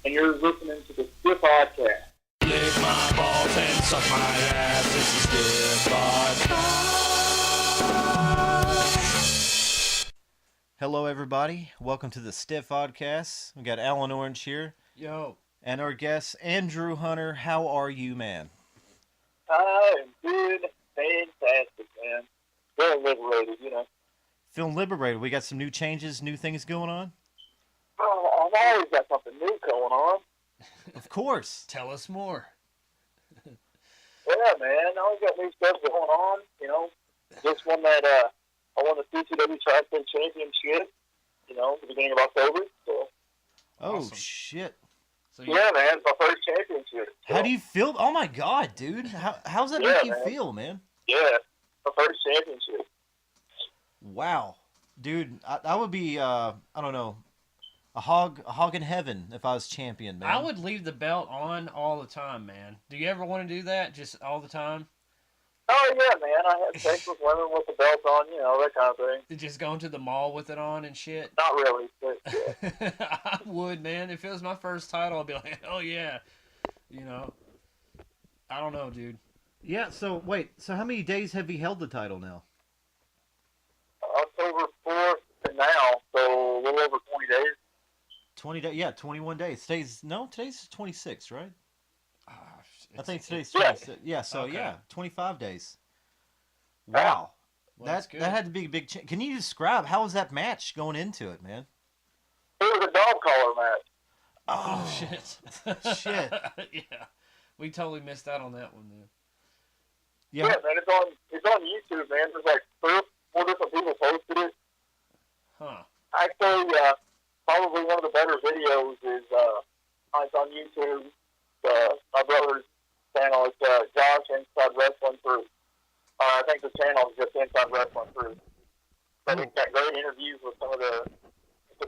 and you're listening to the Stiff Oddcast. Lick my balls and suck my ass. This is Stiff Oddcast. Hello, everybody. Welcome to the Stiff Oddcast. We got Alan Orange here. Yo. And our guest, Andrew Hunter. How are you, man? I am good, fantastic, man. Very liberated, you know. Feeling liberated. We got some new changes, new things going on? Oh, I've always got something new going on. Of course. Tell us more. Yeah, man. I always got new stuff going on, you know. Just won that, I won the CCW Tri-State Championship, you know, at the beginning of October. So. Oh, Awesome. Shit. So Yeah, man. It's my first championship. So. How do you feel? Oh, my God, dude. How's that make you feel, man? Yeah, my first championship. Wow. Dude, I would be, I don't know, a hog in heaven if I was champion, man. I would leave the belt on all the time, man. Do you ever want to do that, just all the time? Oh, yeah, man. I had sex with women with the belt on, you know, that kind of thing. Just going to the mall with it on and shit? Not really, but yeah. I would, man. If it was my first title, I'd be like, oh, yeah. You know? I don't know, dude. Yeah, so, wait. So how many days have you held the title now? October 4th to now, so a little over 20 days. 20 days? Yeah, 21 days. Today's 26, right? I think today's Yeah. 26. Yeah, so Okay. yeah, 25 days. Wow. Well, that's good. That had to be a big change. Can you describe, how was that match going into it, man? It was a dog collar match. Oh, shit. Shit. Yeah. We totally missed out on that one, man. Yeah, man, it's on YouTube, man. There's like 4 different people posted it. Huh. Actually, probably one of the better videos is it's on YouTube. My brother's channel is Josh Inside Wrestling Crew. I think the channel is just Inside Wrestling Crew. But it's got great interviews with some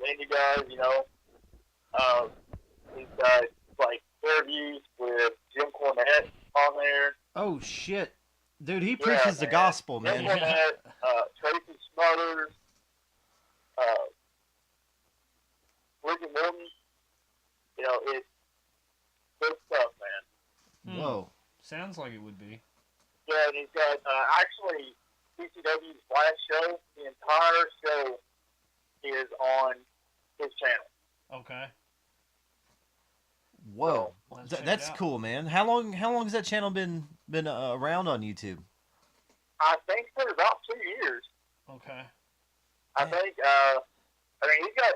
indie guys, you know. He's got like interviews with Jim Cornette on there. Oh, shit. Dude, he preaches the gospel, man. Jim Cornette, Tracy Smothers, Ricky Morton. You know, it's good stuff, man. Whoa. Sounds like it would be. Yeah, and he's got actually CCW's last show. The entire show is on his channel. Okay. Whoa. Let's check it That's out. cool, man. How long has that channel been around on YouTube? I think for about 2 years. Okay. I think. He's got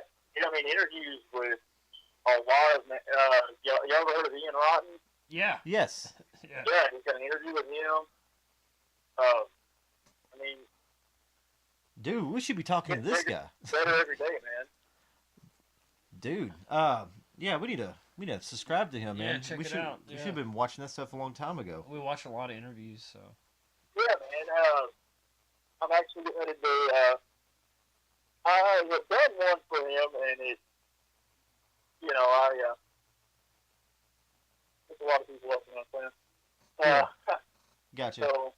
interviews with a lot of. You ever heard of Ian Rotten? Yeah. Yes. Yeah. Yeah, he's got an interview with him. Dude, we should be talking to this guy. Better every day, man. Dude. Yeah, we need to subscribe to him, Yeah, man. check we it should out, we yeah. should have been watching that stuff a long time ago. We watch a lot of interviews, so. Yeah, man. I'm actually going to do. I have done one for him, and it. You know, there's a lot of people watching on plan. Gotcha. So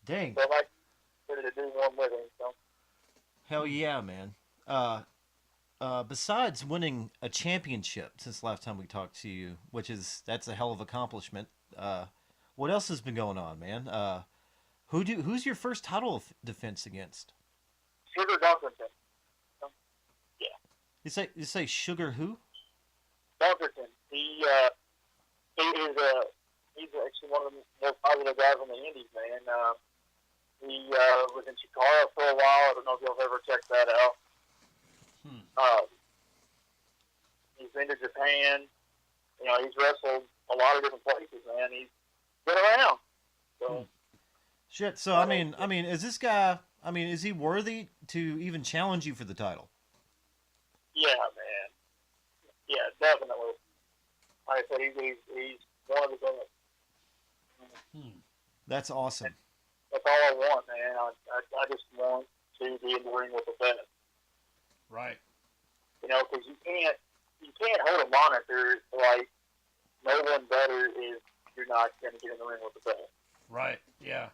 Dang. I might ready to do one with him. So. Hell yeah, man. Besides winning a championship since the last time we talked to you, that's a hell of an accomplishment. What else has been going on, man? Who's your first title defense against? Sugar Dunkerton. Yeah. You say Sugar who? Dunkerton. He's actually one of the most popular guys on the Indies, man. He was in Chikara for a while. I don't know if y'all have ever checked that out. He's been to Japan. You know, he's wrestled a lot of different places, man. He's been around. So. Shit. So I mean, is this guy? I mean, is he worthy to even challenge you for the title? Yeah, man. Yeah, definitely. Like I said, he's one of the best. That's awesome. That's all I want, man. I just want to be in the ring with the best. Right. You know, because you can't hold a monitor like no one better is. You're not going to get in the ring with the best. Right. Yeah.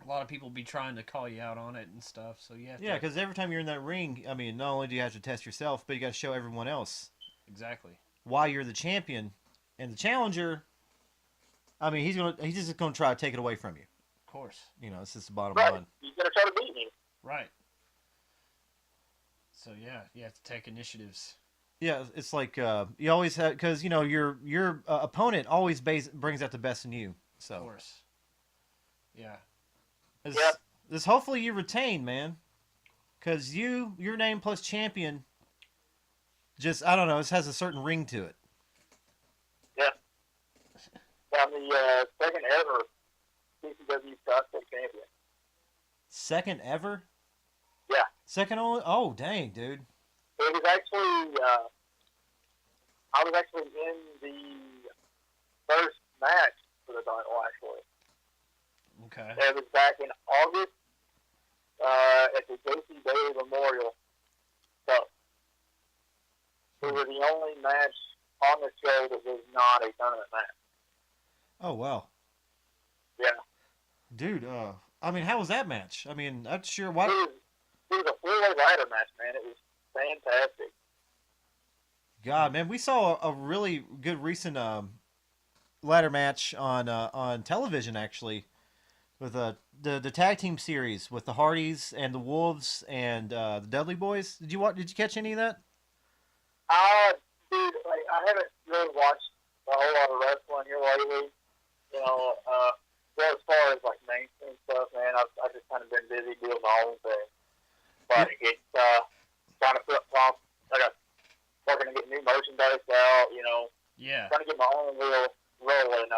A lot of people be trying to call you out on it and stuff. So yeah. Yeah, because every time you're in that ring, I mean, not only do you have to test yourself, but you got to show everyone else exactly. while you're the champion, and the challenger. I mean, he's just gonna try to take it away from you. Of course. You know, it's just the bottom Right. line. He's going to try to beat me. Right. So yeah, you have to take initiatives. Yeah, it's like you always have, because you know your opponent always brings out the best in you. Of So course. Yeah. this hopefully you retain, man, because your name plus champion. Just I don't know, this has a certain ring to it. Yeah. I'm the second ever CCW prospect champion. Second ever. Yeah. Second only. Oh dang, dude. It was actually, I was actually in the first match for the title, actually. Okay. It was back in August at the J.C. Bailey Memorial Cup. We were the only match on the show that was not a tournament match. Oh wow. Yeah. Dude, I mean, how was that match? I mean, that's sure It what. was a four-way ladder match, man. It was fantastic. God, man, we saw a really good recent ladder match on television actually, with the tag team series with the Hardys and the Wolves and the Dudley Boys. Did you catch any of that? Dude, like, I haven't really watched a whole lot of wrestling here lately. You know, well, as far as like mainstream stuff, man, I've just kind of been busy doing my own thing. But it's trying to put off. I got working to get new merchandise out. You know, Yeah. trying to get my own little rolling.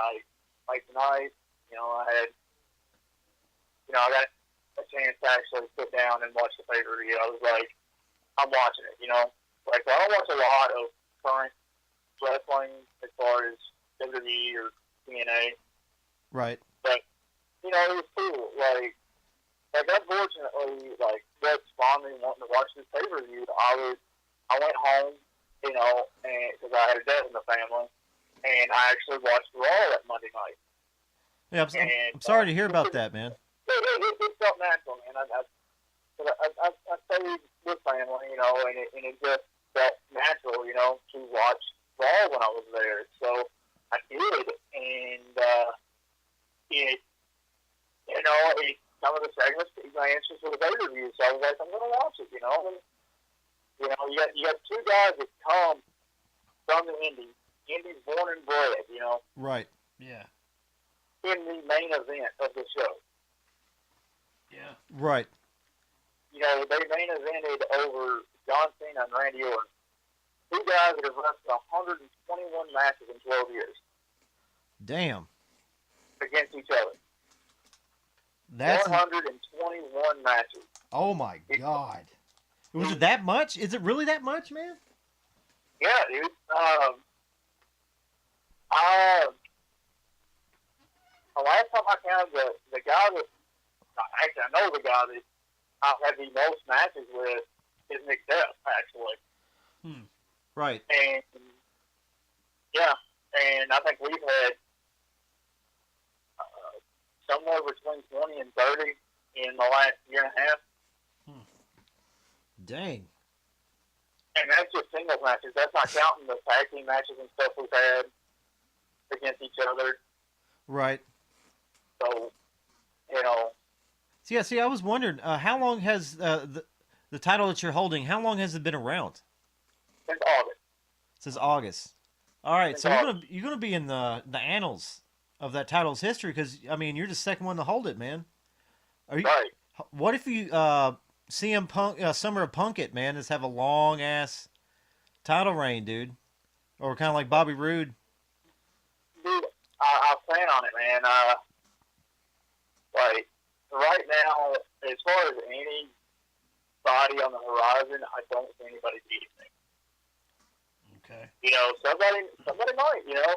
Like tonight, you know, I got a chance to actually sit down and watch the pay-per-view. I was like, I'm watching it. You know, like I don't watch a lot of current wrestling as far as WWE or TNA. Right. But, you know, it was cool. Like unfortunately, like, that spawned me wanting to watch this pay-per-view. I went home, you know, and because I had a death in the family, and I actually watched Raw that Monday night. Yeah, I'm sorry to hear about that, man. It felt natural, man. I stayed with family, you know, and it just felt natural, you know, to watch Raw when I was there. So I did, and some of the segments piqued my interest for the pay-per-view, so I was like, I'm going to watch it, you know. And, you know, you got two guys that come from the Indies born and bred, you know, Right. Yeah. in the main event of the show. Yeah. Right. You know, they main evented over John Cena and Randy Orton. Two guys that have wrestled 121 matches in 12 years Damn. against each other. That's 121 matches. oh my God. Was it that much? Is it really that much, man? Yeah, dude. The last time I counted, the guy that, actually, I know the guy that I've had the most matches with is Nick Depp, actually. Right. And, yeah, and I think we've had somewhere between 20 and 30 in the last year and a half. Dang. And that's just singles matches. That's not counting the tag team matches and stuff we've had against each other. Right. So, you know, See, I was wondering, how long has the title that you're holding? How long has it been around? since August. Since August. All right, Since so August. you're gonna be in the annals of that title's history because I mean you're the second one to hold it, man. Are you? Right. What if you CM Punk, Summer of Punkit, man, just have a long ass title reign, dude, or kind of like Bobby Roode? Dude, I plan on it, man. Like, right now, as far as anybody on the horizon, I don't see anybody beating me. Okay. You know, somebody might, you know.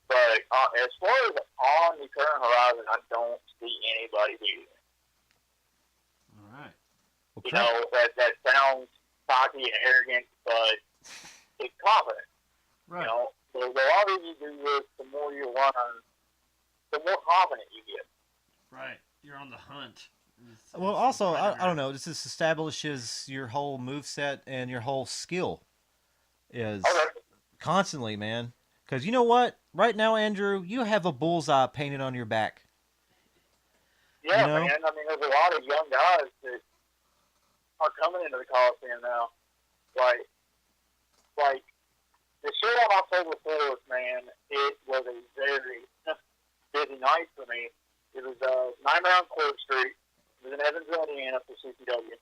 But as far as on the current horizon, I don't see anybody beating me. All right. Well, You know, that sounds cocky and arrogant, but it's confident. Right. You know, the longer you do this, the more you learn, the more confident you get. Right. You're on the hunt. Well, also, I don't know. This just establishes your whole move set and your whole skill. Is Okay. Constantly, man. Because you know what? Right now, Andrew, you have a bullseye painted on your back. Yeah, You know? man. I mean, there's a lot of young guys that are coming into the Coliseum now. Like the show on October 4th, man, it was a very busy night for me. It was 9 round Court Street. It was in Evansville, Indiana for CCW.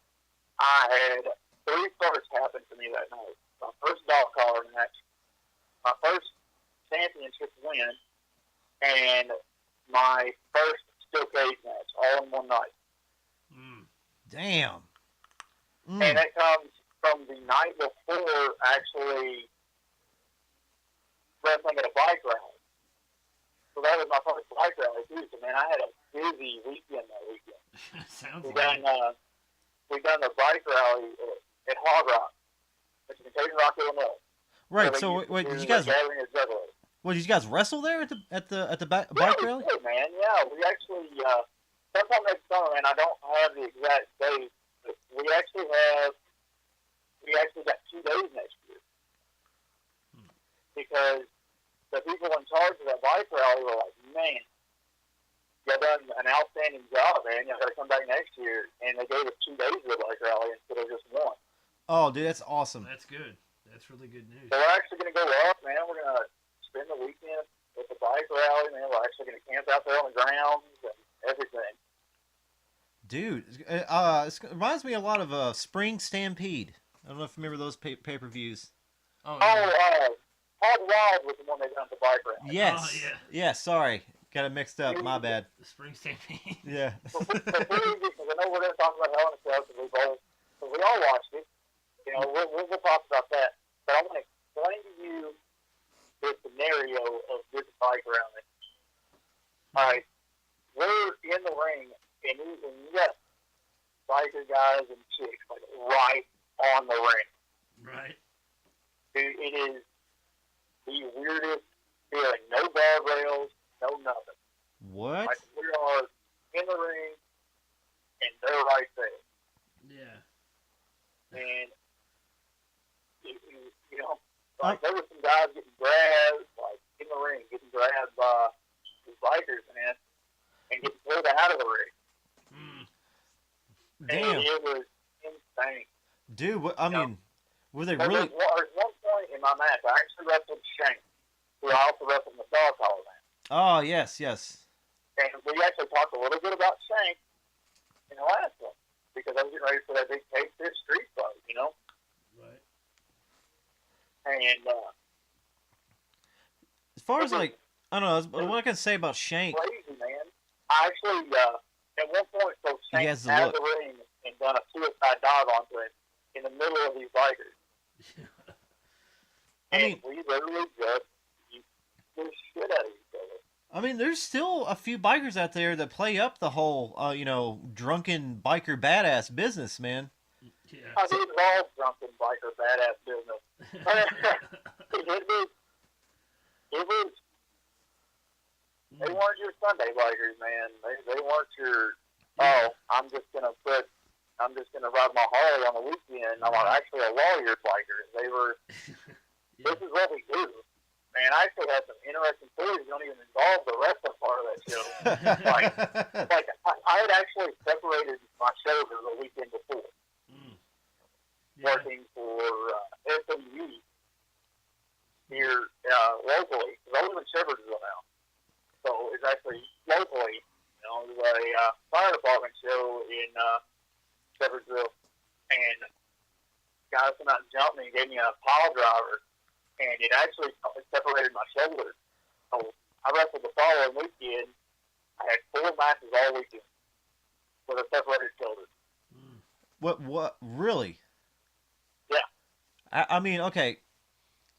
I had 3 starts happen to me that night. My first dog collar match, my first championship win, and my first steel cage match, all in one night. Damn. And that comes from the night before actually wrestling at a bike rally. So that was my first bike rally too. So man, I had a busy weekend that weekend. Sounds We like done the bike rally at Hog Rock, which is in Cajun Rock, Illinois. Right. So wait, did you guys? Well, did you guys wrestle there at the bike rally? Good, man. Yeah, we actually sometime next summer, and I don't have the exact date, but we actually got 2 days next year because the people in charge of that bike rally were like, man, y'all done an outstanding job, man. Y'all got to come back next year, and they gave us 2 days of the bike rally instead of just one. Oh, dude, that's awesome. that's good. That's really good news. So we're actually going to go up, man. We're going to spend the weekend with the bike rally, man. We're actually going to camp out there on the grounds and everything. Dude, it reminds me a lot of Spring Stampede. I don't know if you remember those pay-per-views. Oh, yeah. Hog Wild was the one they done at the bike rally. Yes. Oh, yeah. Yeah, sorry. Got it mixed up. My bad. The Spring Stampede. Yeah. Because I know we're going to talk about Hell in a Cell because we all watched it. You know, we'll talk about that. But I want to explain to you the scenario of this bike rally. All right, we're in the ring, and you got biker guys and chicks like right on the ring. Right. Dude, it is the weirdest feeling. No guardrails, no nothing. What? Like we are in the ring, and they're right there. Yeah. And you know, like there were some guys getting grabbed, like in the ring, getting grabbed by these bikers, man, and getting pulled out of the ring. Damn. And it was insane. Dude, I mean, were they But really? There's one point in my match, I actually wrestled Shank, who I also wrestled in the dog collar match. Oh, yes. And we actually talked a little bit about Shank in the last one because I was getting ready for that big Cage Fish street fight, you know. Right. And As far as like, I don't know, what I can say about Shank. crazy, man. I actually at one point, so Shank has the out look. of the ring and done a suicide dive onto it in the middle of these bikers. I And mean, we literally just beat the shit out of each other. I mean, there's still a few bikers out there that play up the whole, drunken biker badass business, man. Yeah. I mean, it's all drunken biker badass business. it was. They weren't your Sunday bikers, man. They weren't your. Oh, I'm just gonna ride my Harley on the weekend. I'm actually a lawyer biker. They were. This is what we do. Man, I actually had some interesting stories that don't even involve the wrestling part of that show. I had actually separated my shoulder the weekend before, working for SMU here locally. Because I live in Shepherdsville now, so it's actually locally. You know, it was a fire department show in Shepherdsville, and guys come out and jumped me and gave me a pile driver. And it actually separated my shoulder. So I wrestled the following weekend. I had 4 matches all weekend with a separated shoulder. What, really? Yeah. I mean, okay,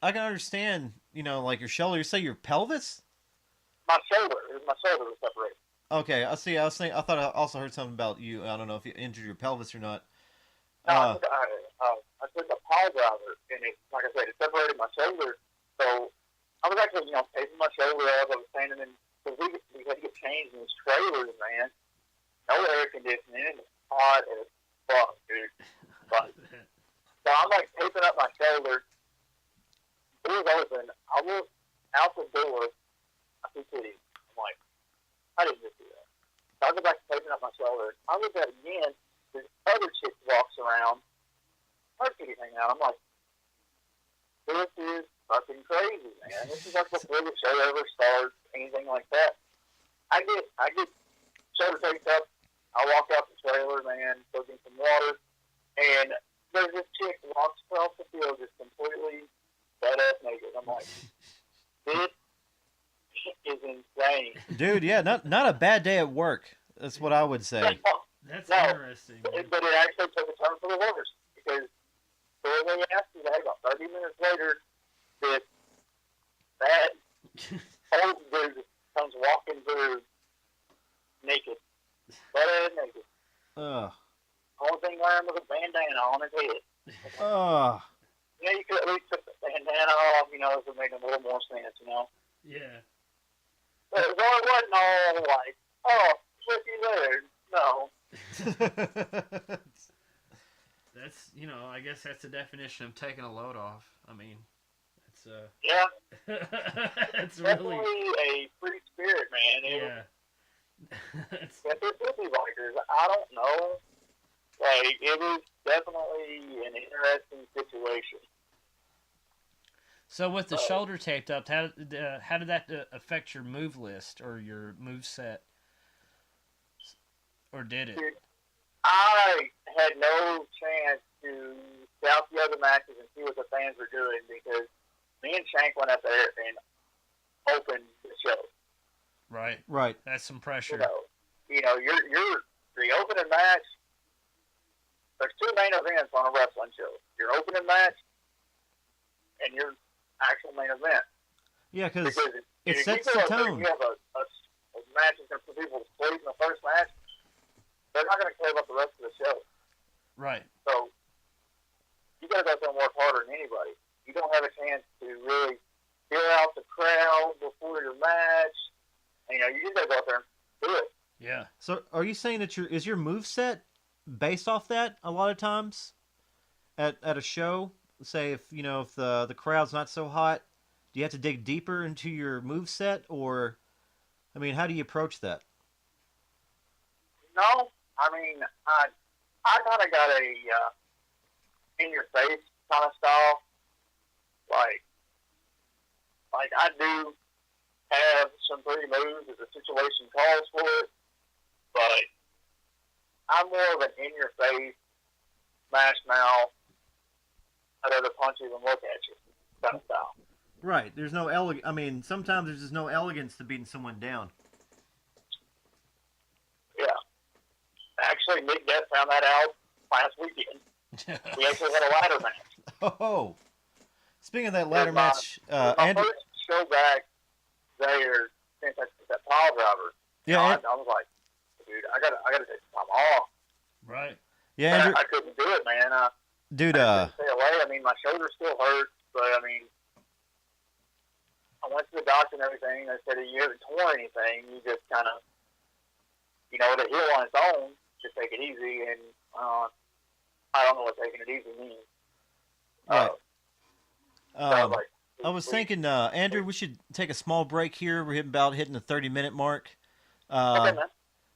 I can understand, like your shoulder. You say your pelvis? My shoulder was separated. Okay, I see. I thought I also heard something about you. I don't know if you injured your pelvis or not. No, I took a pile driver, and it, like I said, it separated my shoulder. So I was actually, taping my shoulder up. I was standing in, because we had to get changed in these trailers, man. No air conditioning. It was hot as fuck, dude. But, so I'm like taping up my shoulder. It was open, I look out the door, I see titties. I'm like, I didn't just do that. So I go back to taping up my shoulder. I look at it again, this other chick walks around, her titties hanging out. I'm like, this is fucking crazy, man. This is like before the show ever starts, anything like that. I get shoulder taped up. I walk out the trailer, man, go get some water, and there's this chick walks across the field just completely butt-ass naked. I'm like, this is insane. Dude, yeah, not a bad day at work. That's what I would say. That's No, interesting. but it actually took a turn for the worse, because the way they asked me that, about 30 minutes later, that old dude comes walking through naked. Butt-ass naked. Only thing wearing was a bandana on his head. Yeah, you could at least put the bandana off, you know, to make a little more sense, you know. Yeah. But it wasn't all like, oh, looky there. No. That's, you know, I guess that's the definition of taking a load off. I mean, it's Yeah, it's definitely really, a free spirit, man. yeah. But they're filthy bikers. I don't know. Like, it was definitely an interesting situation. So with the shoulder taped up, how did that affect your move list or your move set? Or did it? Dude, I had no chance to scout the other matches and see what the fans were doing, because me and Shank went up there and opened the show. Right. That's some pressure. You know, you're the opening match. There's two main events on a wrestling show: your opening match and your actual main event. Yeah, because it if sets you the go up there tone. and you have a match that's going to put people to sleep in the first match, they're not going to care about the rest of the show. Right. So you got to go out there and work harder than anybody. You don't have a chance to really feel out the crowd before your match. And, you know, you just got to go out there and do it. Yeah. So, are you saying that is your move set based off that a lot of times at a show? Say if the crowd's not so hot, do you have to dig deeper into your move set, or I mean, how do you approach that? No, I mean, I kind of got a in your face kind of style. Like I do have some pretty moves if the situation calls for it, but I'm more of an in your face, smash mouth, I'd rather punch you than look at you kind of style. Right. There's no I mean, sometimes there's just no elegance to beating someone down. Yeah. Actually, Nick Death found that out last weekend. We actually had a ladder match. Oh. Speaking of that ladder match, my Andrew. first show back there since I took that pile driver. Yeah. I was like, dude, I gotta take some time off. Right. Yeah, Andrew. I couldn't do it, man. Dude, I couldn't stay away. I mean, my shoulder still hurts, but I mean, I went to the doctor and everything. They said you haven't torn anything. You just kind of, you know, to heal on its own. Just take it easy, and I don't know what taking it easy means. Right. I I was thinking, Andrew, we should take a small break here. We're about hitting the 30-minute mark. Okay, man.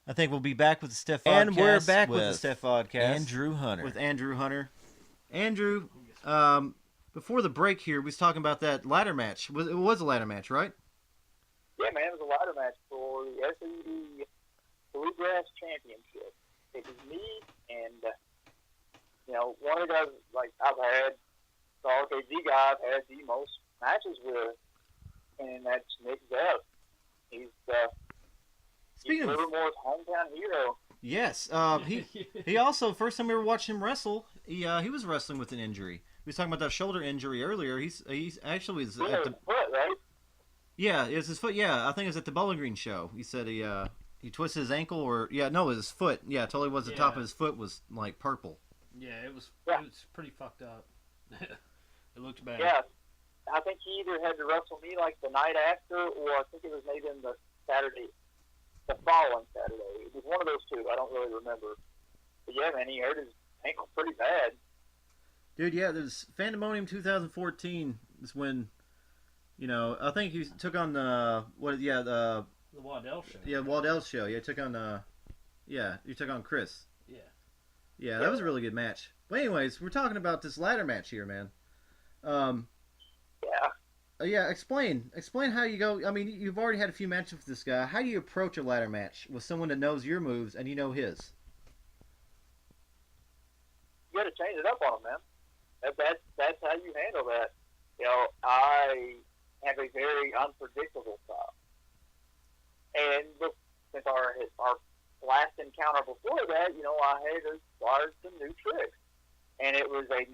I think we'll be back with the Stiff Oddcast. And we're back with the Stiff Oddcast. Andrew Hunter. With Andrew Hunter. Andrew, before the break here, we was talking about that ladder match. It was a ladder match, right? Yeah, man, it was a ladder match for the SED Bluegrass Championship. It was me and, you know, one of the guys, like, I've had, the RKG guy I've had the most matches with, and that's Nick Zepp. He's Livermore's hometown hero. Yes. He also, first time we ever watched him wrestle, he was wrestling with an injury. We was talking about that shoulder injury earlier. He's actually was at the foot, right? Yeah, it was his foot. Yeah, I think it was at the Bowling Green show. He said he twisted his ankle, or it was his foot. Yeah, it totally was. The top of his foot was like purple. Yeah, it was pretty fucked up. It looked bad. Yeah, I think he either had to wrestle me like the night after, or I think it was maybe in the following Saturday. It was one of those two. I don't really remember. But yeah, man, he hurt his ankle pretty bad. Dude, yeah, there's Fandemonium 2014 is when You know, I think he took on the The Waddell show. yeah, Waddell's show. Yeah, took on you took on Chris. Yeah. Yeah, that was a really good match. But anyways, we're talking about this ladder match here, man. Yeah. Yeah, explain how you go. I mean, you've already had a few matches with this guy. How do you approach a ladder match with someone that knows your moves and you know his? You got to change it up on him, man. That's how you handle that. You know, I have a very unpredictable style, and since our last encounter before that, you know, I had acquired some new tricks, and it was a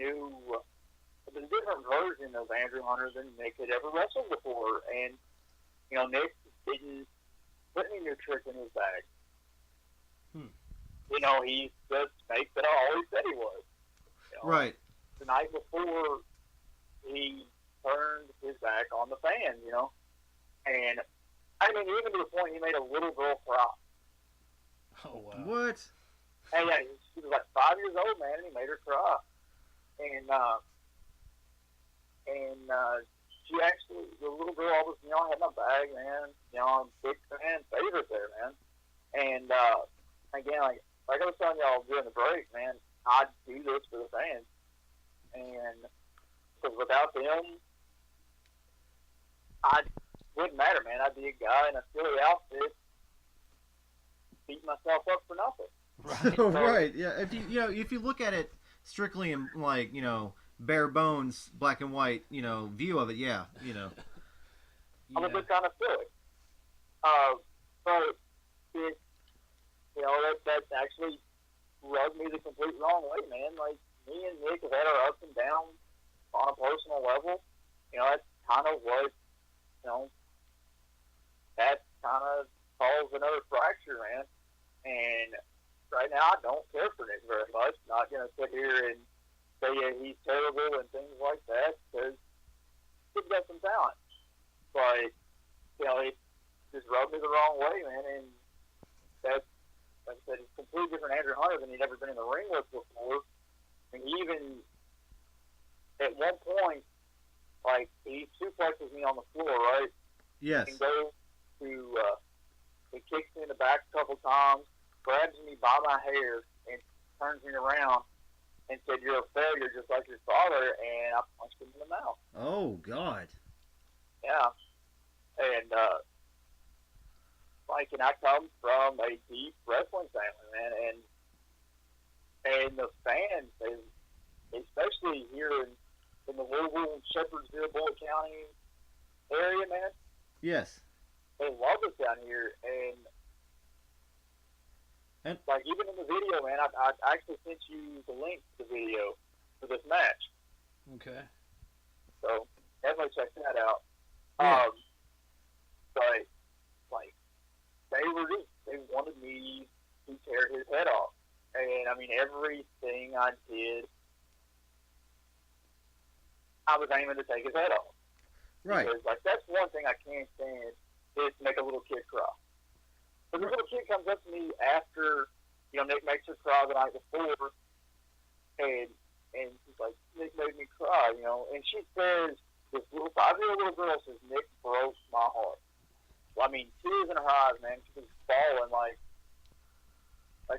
different version of Andrew Hunter than Nick had ever wrestled before, and you know, Nick didn't put any new tricks in his bag. You know, he just makes that I always said he was. You know, Right. the night before, he turned his back on the fans, you know. And, I mean, even to the point he made a little girl cry. Oh, wow. What? And, yeah, she was like 5 years old, man, and he made her cry. And she actually, the little girl always, you know, had my bag, man. You know, I'm a big fan, favorite there, man. And, again, like I was telling y'all during the break, man, I do this for the fans. And because without them, I wouldn't matter, man. I'd be a guy in a silly outfit, beating myself up for nothing. Right. Yeah. If you look at it strictly in like bare bones, black and white, view of it, yeah, I'm a bit kind of silly. But it, that actually rubbed me the complete wrong way, man. Like, me and Nick have had our ups and downs on a personal level. You know, that's kind of what, that kind of caused another fracture, man. And right now, I don't care for Nick very much. Not going to sit here and say he's terrible and things like that, because he's got some talent. But, it just rubbed me the wrong way, man. And that's, like I said, it's a completely different Andrew Hunter than he'd ever been in the ring with before. And even at one point, like, he suplexes me on the floor, right? Yes. And goes to, he kicks me in the back a couple times, grabs me by my hair, and turns me around and said, "You're a failure just like your father," and I punched him in the mouth. Oh, God. Yeah. And, and I come from a deep wrestling family, man, and the fans, especially here in the Louisville, Shepherdsville, Bullitt County area, man, Yes. they love us down here, and like, even in the video, man, I actually sent you the link to the video for this match. Okay. So definitely check that out. Yeah. But like, they wanted me to tear his head off, and I mean, everything I did, I was aiming to take his head off. Right. Because, like, that's one thing I can't stand, is to make a little kid cry. But the little kid comes up to me after, Nick makes her cry the night before, and she's like, "Nick made me cry," and she says, this little 5-year-old little girl says, "Nick broke my heart." Well, I mean, tears in her eyes, man. She was bawling like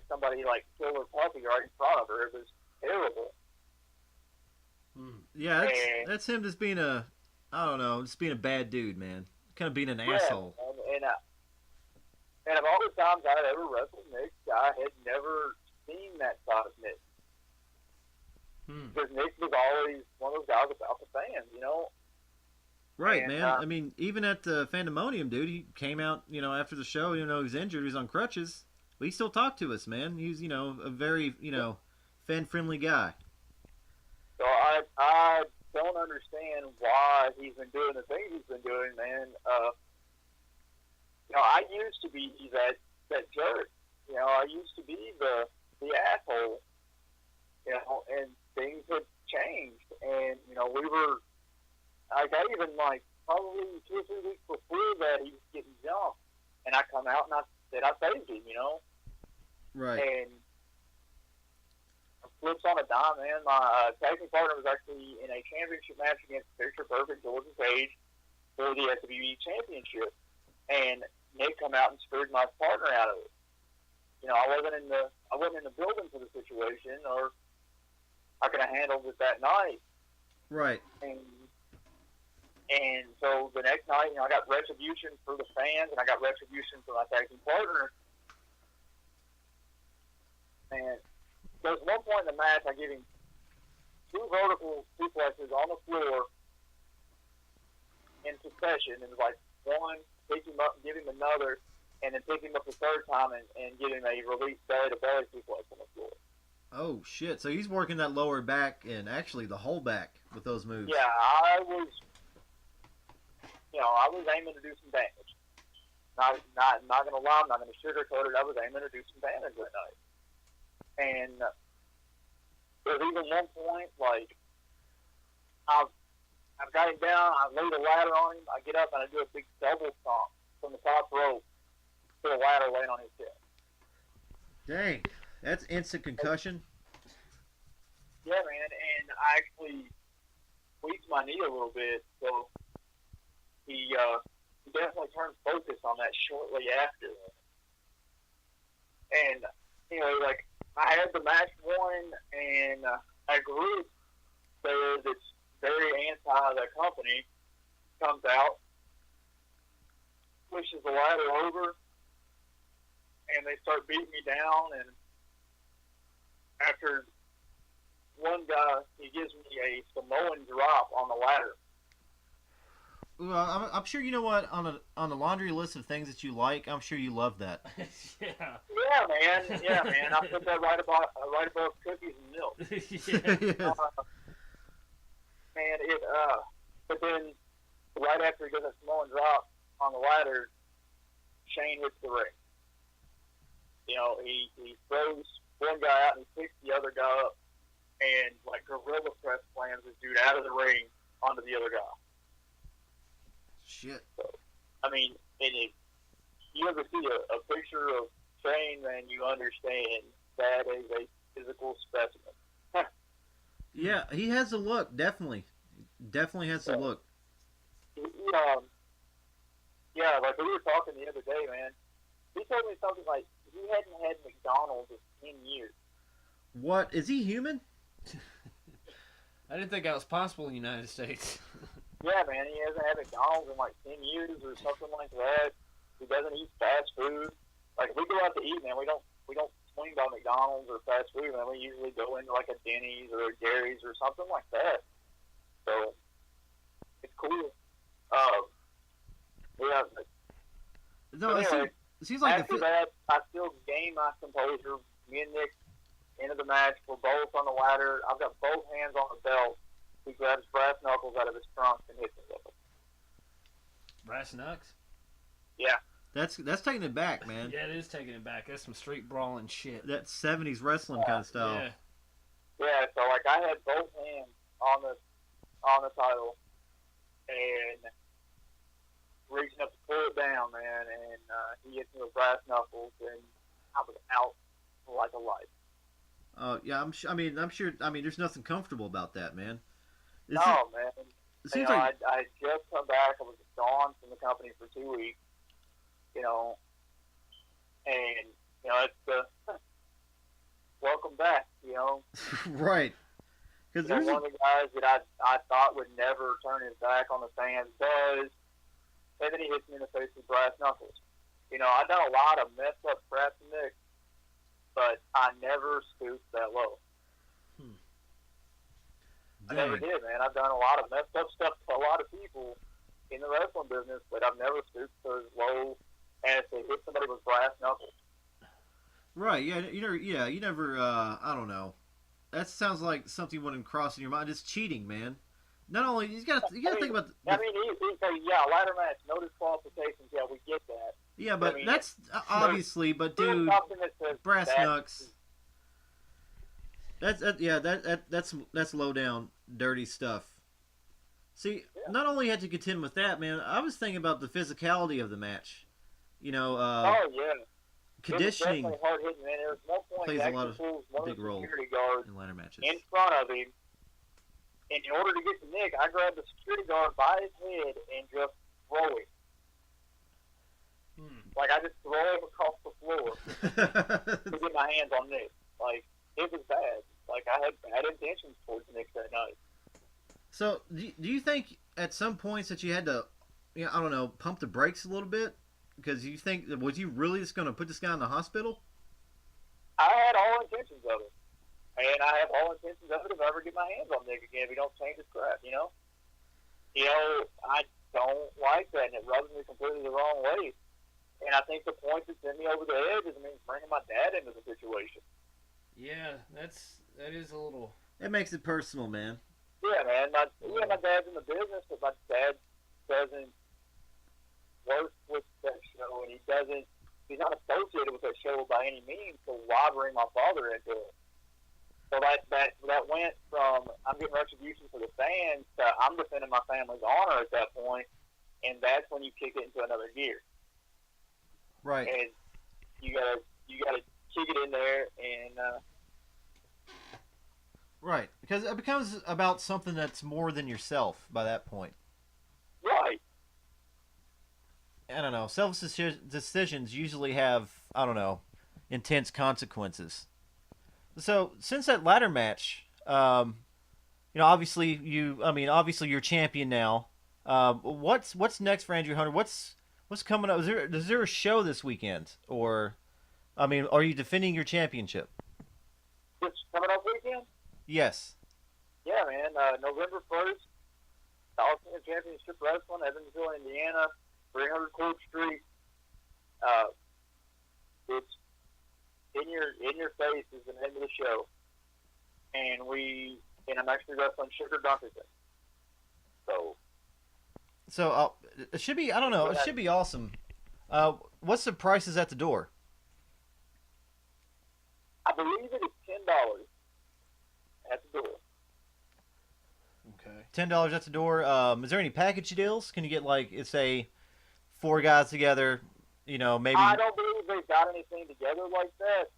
somebody, like, killed her puppy right in front of her. It was terrible. Yeah, that's him just being just being a bad dude, man. Kind of being an asshole. And of all the times I had ever wrestled Nick, I had never seen that side of Nick. Because Nick was always one of those guys about the fans, Right, and, man. I mean, even at the Fandemonium, dude, he came out, after the show, he was injured, he was on crutches, but he still talked to us, man. He's, a very, fan-friendly guy. So I don't understand why he's been doing the things he's been doing, man. I used to be that jerk. I used to be the asshole. And things have changed. And we were, I even probably 2 or 3 weeks before that, he was getting jumped, and I come out and I said I saved him. Right. And flips on a dime, man. My tag team partner was actually in a championship match against Picture Perfect Jordan Page, for the SWE championship. And Nick come out and screwed my partner out of it. You know, I wasn't in the building for the situation, or I could have handled it that night. Right. And so the next night, you know, I got retribution for the fans, and I got retribution for my tag team partner. And there's one point in the match, I give him 2 vertical suplexes on the floor in succession. It was like one, pick him up and give him another, and then pick him up the third time and give him a release belly-to-belly suplex on the floor. Oh, shit. So he's working that lower back and actually the whole back with those moves. Yeah, I was aiming to do some damage. Not going to lie, I'm not going to sugarcoat it. I was aiming to do some damage that night. And there's even one point, like, I've got him down, I laid a ladder on him, I get up and I do a big double stomp from the top rope to the ladder laying on his chest. Dang. That's instant concussion. Yeah, man, and I actually tweaked my knee a little bit, so he definitely turned focus on that shortly after. And, you know, like, I had the match won, and a group there that's very anti the company comes out, pushes the ladder over, and they start beating me down. And after one guy, he gives me a Samoan drop on the ladder. Well, I'm sure you know what, on the laundry list of things that you like, I'm sure you love that. Yeah. Yeah, man. I put that right above cookies and milk. Yeah. Man, but then right after he does a Samoan drop on the ladder, Shane hits the ring. You know, he throws one guy out and he picks the other guy up and, like, gorilla press slams this dude out of the ring onto the other guy. Shit. So, I mean, and if you ever see a picture of Shane, then you understand that is a physical specimen. Yeah, he has the look, definitely. Definitely has the look. Yeah, like we were talking the other day, man. He told me something like he hadn't had McDonald's in 10 years. What? Is he human? I didn't think that was possible in the United States. Yeah, man, he hasn't had McDonald's in like 10 years or something like that. He doesn't eat fast food. Like, if we go out to eat, man, we don't swing by McDonald's or fast food, man. We usually go into like a Denny's or a Gary's or something like that. So it's cool. Yeah. No, Anyway, it seems like after that, I still gained my composure. Me and Nick into the match. We're both on the ladder. I've got both hands on the belt. He grabs brass knuckles out of his trunk and hits me with them. Brass knucks? Yeah. That's taking it back, man. Yeah, it is taking it back. That's some street brawling shit. That 70s wrestling kind of style. Yeah. Yeah, so like I had both hands on the title and reaching up to pull it down, man, and he hits me with brass knuckles and I was out like a light. Yeah, I'm sure. There's nothing comfortable about that, man. Man. It seems like I just come back. I was gone from the company for 2 weeks, you know, and, you know, it's the welcome back, you know. right. Because You know, one of the guys that I thought would never turn his back on the fans does, and then he hits me in the face with brass knuckles. You know, I've done a lot of messed up crap to Nick, but I never stooped that low. I never did, man. I've done a lot of messed up stuff to a lot of people in the wrestling business, but I've never stooped to as low as to hit somebody with brass knuckles. Right. Yeah. You never. I don't know. That sounds like something wouldn't cross in your mind. It's cheating, man. Not only you got to think about. Ladder match, no disqualifications. Yeah, we get that. Yeah, but that's obviously. But there's dude, something that says brass that- knucks. That's low down, dirty stuff. See, not only had to contend with that, man. I was thinking about the physicality of the match. You know, Oh yeah. conditioning It was definitely hard hitting, man. There was one point plays he a lot actually of pulls one big of the role security guards in ladder matches. in front of him. And in order to get to Nick, I grabbed the security guard by his head and just throw him. Like, I just throw him across the floor to get my hands on Nick. Like, it was bad. Like, I had bad intentions towards Nick that night. So, do you think at some points that you had to, I don't know, pump the brakes a little bit? Because you think, was you really just going to put this guy in the hospital? I had all intentions of it. And I have all intentions of it if I ever get my hands on Nick again, if he don't change his crap, you know? I don't like that, and it rubs me completely the wrong way. And I think the point that sent me over the edge is bringing my dad into the situation. Yeah, that is a little. It makes it personal, man. Yeah, man. My dad's in the business, but my dad doesn't work with that show, and he's not associated with that show by any means, so why bring my father into it? So that went from I'm getting retribution for the fans to I'm defending my family's honor at that point, and that's when you kick it into another gear. Right. And you gotta kick it in there and. Right, because it becomes about something that's more than yourself by that point. Right. I don't know. Selfish decisions usually have, I don't know, intense consequences. So, since that ladder match, obviously you're champion now. What's next for Andrew Hunter? What's coming up? Is there a show this weekend, or, are you defending your championship? This coming up weekend? Yes. Yeah, man. November 1st, California Championship Wrestling, Evansville, Indiana, 300 Court Street. It's in your face is the name of the show, and I'm actually wrestling Sugar Dunkerton. So it should be. I don't know. It should be awesome. What's the prices at the door? I believe it is $10 at the door. Okay. $10 at the door. Is there any package deals? Can you get say 4 guys together? Maybe. I don't believe they've got anything together like that.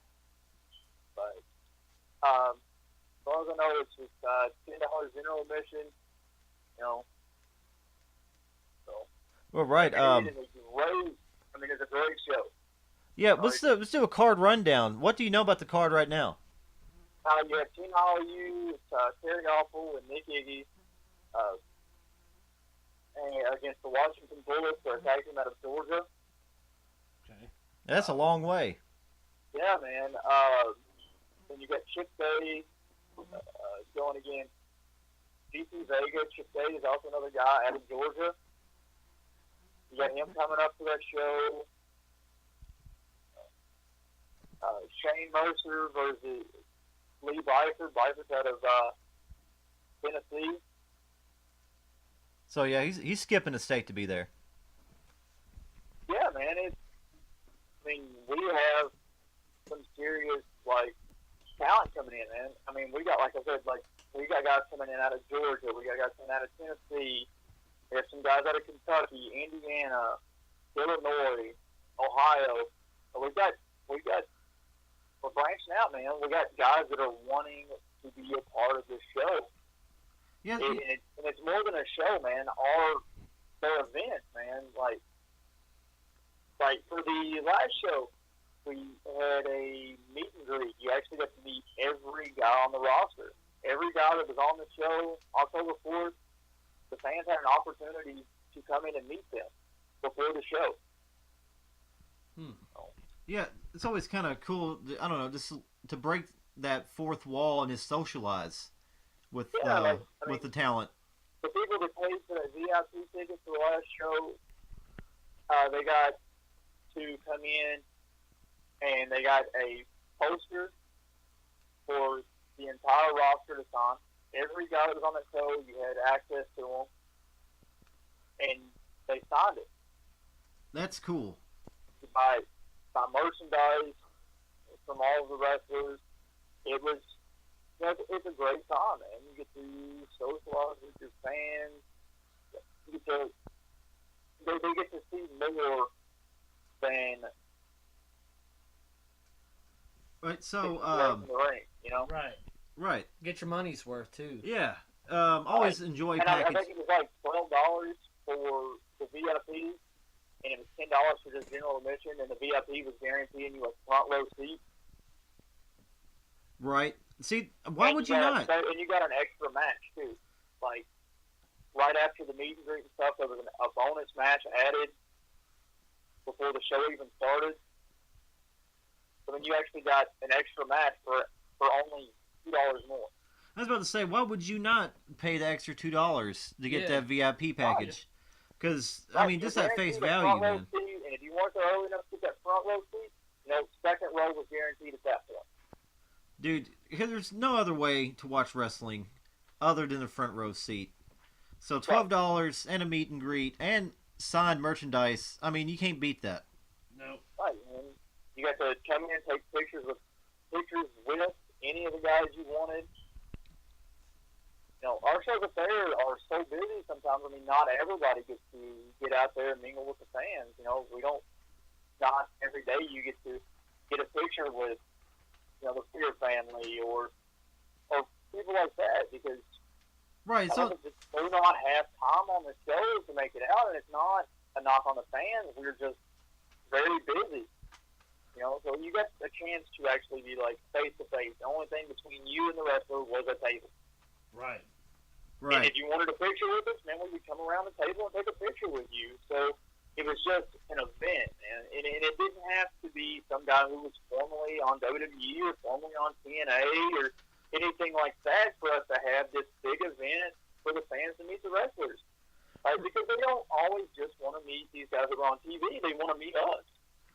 But as far as I know, it's just $10 general admission. So. Well, right. It's a great show. Yeah, let's do a card rundown. What do you know about the card right now? You have Team Hollywood, Terry Awful, and Nick Iggy and against the Washington Bullets. They're attacking out of Georgia. Okay. That's a long way. Yeah, man. Then you got Chip Day going against DC Vega. Chip Day is also another guy out of Georgia. You got him coming up to that show. Shane Mercer versus Lee Byford. Byford's out of Tennessee. So yeah, he's skipping a state to be there. Yeah, man. We have some serious talent coming in, man. We got, like I said, we got guys coming in out of Georgia. We got guys coming out of Tennessee. We have some guys out of Kentucky, Indiana, Illinois, Ohio. We're branching out, man. We got guys that are wanting to be a part of this show. Yeah. And it's more than a show, man. Their events, man. Like for the last show, we had a meet and greet. You actually got to meet every guy on the roster. Every guy that was on the show October 4th, the fans had an opportunity to come in and meet them before the show. Yeah, it's always kind of cool. I don't know, just to break that fourth wall and just socialize with the talent. The people that paid for the VIP tickets for the last show, they got to come in and they got a poster for the entire roster to sign. Every guy that was on that show, you had access to them, and they signed it. That's cool. You buy merchandise from all of the wrestlers. It was, it's a great time, man. You get to socialize with your fans. You get to, they get to see more than right. So in the ring, Right. Get your money's worth too. Yeah. Always enjoy and I package. think it was $12 for the VIP, and it was $10 for just general admission, and the VIP was guaranteeing you a front row seat. Right. See, why would you not? And you got an extra match too. Like right after the meet and greet and stuff, there was a bonus match added before the show even started. So then you actually got an extra match for only $2 more. I was about to say, why would you not pay the extra $2 to get that VIP package? Because I mean, just at face value, man. Seat, and if you weren't there early enough to get that front row seat, second row was guaranteed at that point. Dude, there's no other way to watch wrestling other than the front row seat. So $12 and a meet and greet and signed merchandise. I mean, you can't beat that. No. Right, man. You got to come in and take pictures with any of the guys you wanted. Our shows up there are so busy sometimes. I mean, not everybody gets to get out there and mingle with the fans. We don't. Not every day you get to get a picture with the Fear family or people like that because right. So they do not have time on the shows to make it out, and it's not a knock on the fans. We're just very busy. So you got a chance to actually be like face to face. The only thing between you and the wrestler was a table. Right. Right. And if you wanted a picture with us, man, we would come around the table and take a picture with you. So it was just an event, and it didn't have to be some guy who was formerly on WWE or formerly on TNA or anything like that for us to have this big event for the fans to meet the wrestlers. Because they don't always just want to meet these guys that are on TV. They want to meet us.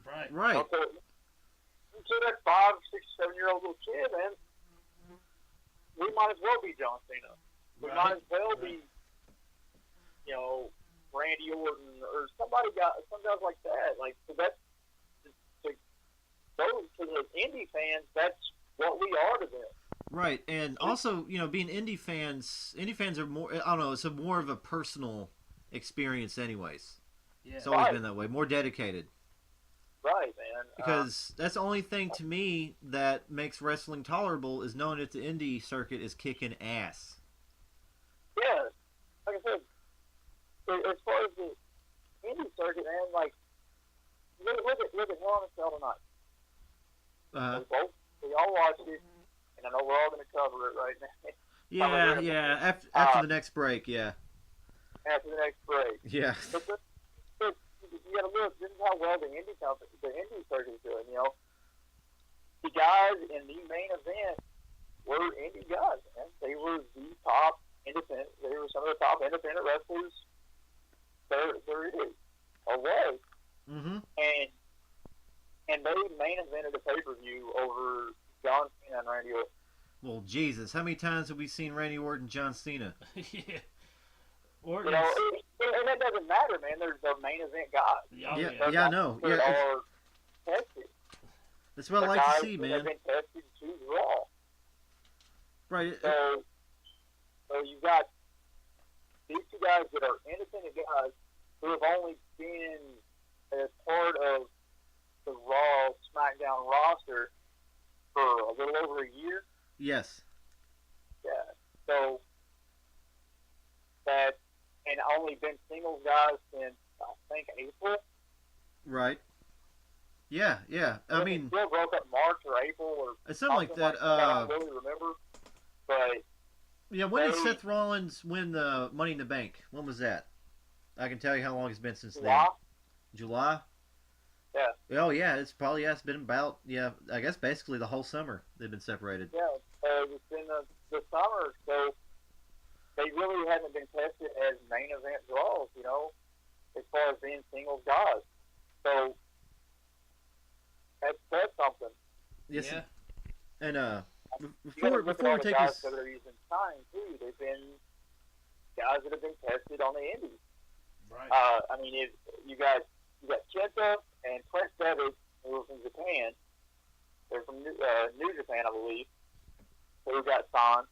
Right. Right. So that 5, 6, 7-year-old little kid, man, we might as well be John Cena. We might as well be, Randy Orton or some guys like that. Like, so that's to the indie fans. That's what we are to them. Right, and also, being indie fans are more. I don't know. It's more of a personal experience, anyways. Yeah. It's always been that way. More dedicated. Right, man. Because that's the only thing to me that makes wrestling tolerable is knowing that the indie circuit is kicking ass. Yeah, like I said, as far as the indie circuit, man, like look at Hell in a Cell tonight. We all watched it, and I know we're all going to cover it right now. Yeah. After the next break, yeah. After the next break. Yeah. But you got to look. This is how well the indie circuit is doing. The guys in the main event were indie guys, man. They were the top independent. They were some of the top independent wrestlers. There it is. Away. Mm-hmm. And they main evented a pay-per-view over John Cena and Randy Orton. Well, Jesus, how many times have we seen Randy Orton and John Cena? Yeah. And that doesn't matter, man. They're main event guys. Yeah, I know. They are tested. That's what I like to see, man. They've been tested to draw. Right. So you've got these two guys that are independent guys who have only been as part of the Raw SmackDown roster for a little over a year. Yes. Yeah. So that, and only been singles guys since I think April. Right. Yeah. I mean, still broke up March or April or something like that. I don't really remember, but yeah. When did Seth Rollins win the Money in the Bank? When was that? I can tell you how long it's been since then. July. Yeah. Oh yeah, it's been about I guess basically the whole summer they've been separated. Yeah, it's been the summer, so they really haven't been tested as main event draws, as far as being singles guys. So that's something. Yes. Yeah. And Before we take guys this, that are using time too, they've been guys that have been tested on the indies. Right. I mean, you got Kenta and Prince Devitt, who are from Japan. They're from New Japan, I believe. Who got signed.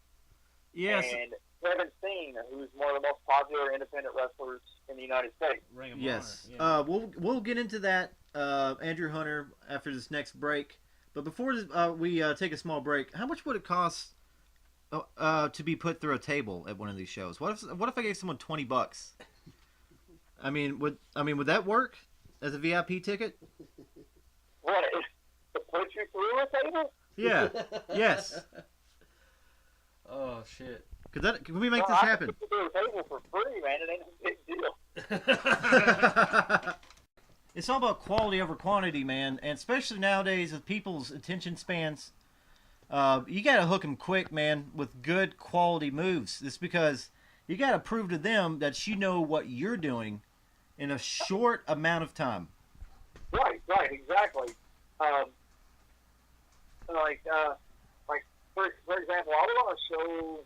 yes, And Kevin Steen, who's one of the most popular independent wrestlers in the United States. Ring of yes. Honor. We'll get into that, Andrew Hunter, after this next break. But before we take a small break, how much would it cost to be put through a table at one of these shows? What if I gave someone $20? would that work as a VIP ticket? What? To put you through a table? Yeah. Yes. Oh shit. Can we make this I happen? can put you through a table for free, man. It ain't a big deal. It's all about quality over quantity, man, and especially nowadays with people's attention spans. You gotta hook them quick, man, with good quality moves. It's because you gotta prove to them that you know what you're doing in a short amount of time. Right, exactly. Like for example, I was on a show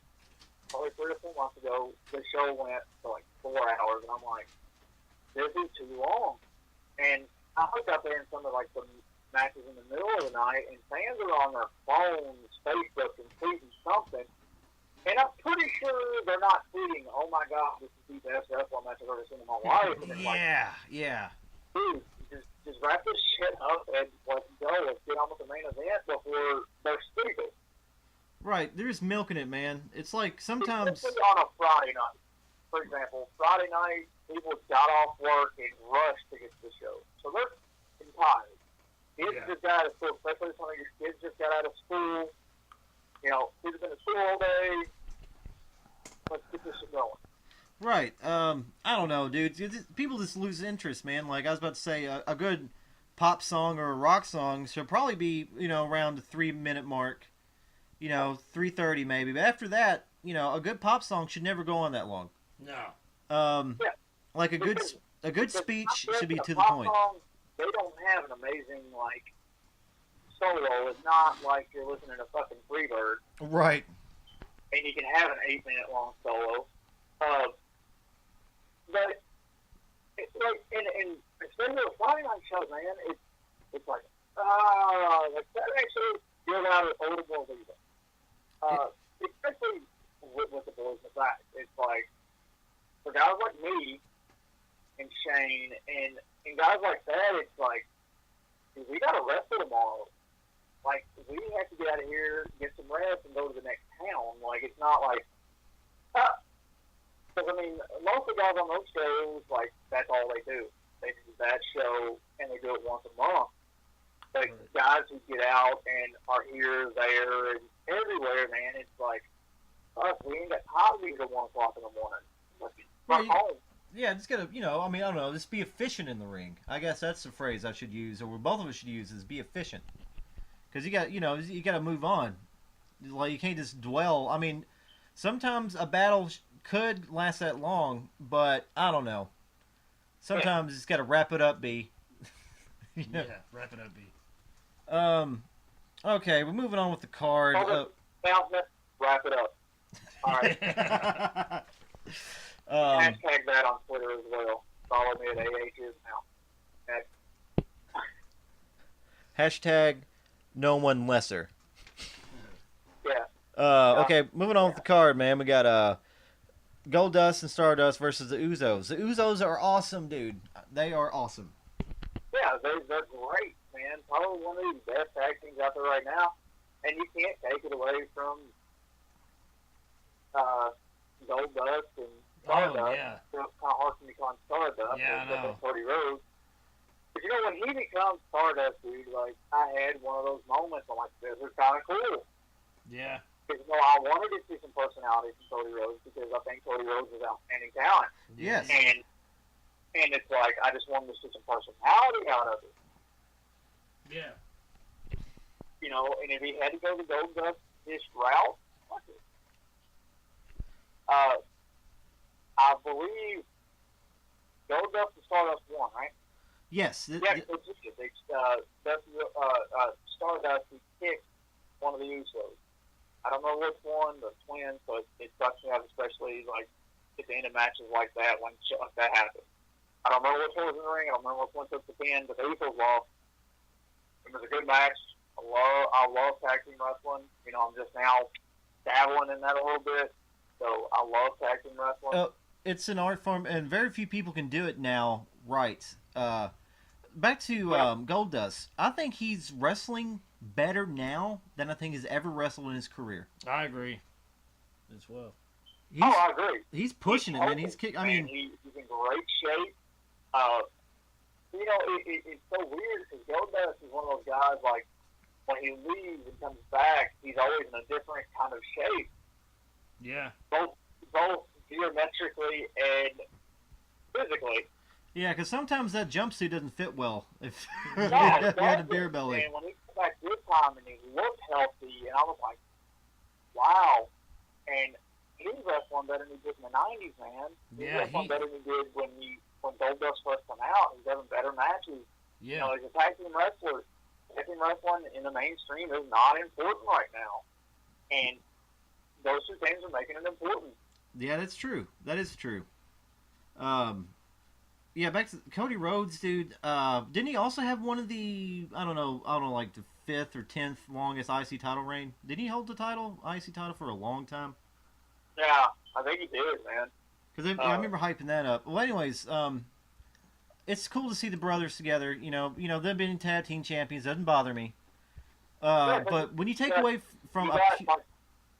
probably 3 or 4 months ago. The show went for like 4 hours, and I'm like, this is too long. And I looked out there in some of like the matches in the middle of the night, and fans are on their phones, Facebook, and tweeting something. And I'm pretty sure they're not tweeting, "Oh my God, this is the best wrestling match I've ever seen in my life." And it's Yeah. dude, just wrap this shit up and let's go. Let's get on with the main event before they're stupid. Right, they're just milking it, man. It's like sometimes. Especially on a Friday night. For example, Friday night, people got off work and rushed to get to the show. So they're tired. Kids just got out of school, especially some of your kids just got out of school. You know, kids have been in school all day. Let's get this shit going. Right. I don't know, dude. People just lose interest, man. Like I was about to say, a good pop song or a rock song should probably be, around the 3-minute mark. 3:30 maybe. But after that, a good pop song should never go on that long. No. Like a good speech should be to the point. Songs, they don't have an amazing solo. It's not like you're listening to fucking Freebird. Right. And you can have an 8-minute long solo. But it's like, and especially with Friday night shows, man, it's like that actually feels out of audible even. Especially with the boys in the back. It's like, for guys like me and Shane and guys like that, it's like, dude, we got to wrestle tomorrow. Like, we have to get out of here, get some rest, and go to the next town. Like, it's not like, because, I mean, most of the guys on those shows, like, that's all they do. They do that show, and they do it once a month. But guys who get out and are here, there, and everywhere, man, it's like, us, we ain't got time to be here at 1 o'clock in the morning. Like, home. Yeah, just gotta, I don't know, just be efficient in the ring. I guess that's the phrase I should use, or both of us should use, is be efficient. Because you got to move on. Like, you can't just dwell. I mean, sometimes a battle could last that long, but I don't know. Sometimes it's got to wrap it up, B. Yeah, wrap it up, B. Okay, we're moving on with the card. Wrap it up. All right. Hashtag that on Twitter as well. Follow me at AHs now. Hashtag no one lesser. Yeah. Okay, moving on with the card, man. We got Goldust and Stardust versus the Uzos. The Uzos are awesome, dude. They are awesome. Yeah, they're great, man. Probably one of the best tag teams out there right now. And you can't take it away from Goldust and Stardust. Oh, yeah. It's kind of hard for me to call him Stardust. Yeah, I know. Cody Rhodes. But when he becomes Stardust, dude, like, I had one of those moments. I'm like, this is kind of cool. Yeah. Because, I wanted to see some personality from Cody Rhodes because I think Cody Rhodes is outstanding talent. Yes. And it's like, I just wanted to see some personality out of it. Yeah. And if he had to go the Goldust this route, fuck it. I believe Goldust and Stardust won, right? Yes. Stardust, he kicked one of the Usos. I don't know which one, the twins, so it sucks to have, especially like at the end of matches like that when shit like that happens. I don't remember which one was in the ring. I don't remember which one took the pin, but the Usos lost. It was a good match. I love tag team wrestling. I'm just now dabbling in that a little bit, so I love tag team wrestling. It's an art form, and very few people can do it now. Right. Back to Goldust. I think he's wrestling better now than I think he's ever wrestled in his career. I agree as well. I agree. He's pushing it, man. He's kick. I mean, he's in great shape. You know, it's so weird because Goldust is one of those guys, like, when he leaves and comes back, he's always in a different kind of shape, Yeah. both geometrically and physically. Yeah, because sometimes that jumpsuit doesn't fit well if you Yeah, had a beer belly. And when he came back this time and he looked healthy, and I was like, wow. And he was wrestling better than he did in the 90s, man. He was wrestling better than he did when Goldust first came out. He's having better matches. Yeah. You know, he's a tag team wrestler. Tag team wrestling in the mainstream is not important right now. And those two things are making it important. Yeah, that's true. That is true. Yeah, back to Cody Rhodes, dude. Didn't he also have one of the I don't know, like the 5th or 10th longest IC title reign? Did he hold the IC title for a long time? Yeah, I think he did, man. Because I remember hyping that up. Well, anyways, it's cool to see the brothers together. You know, them being tag team champions doesn't bother me. But when you take away from you got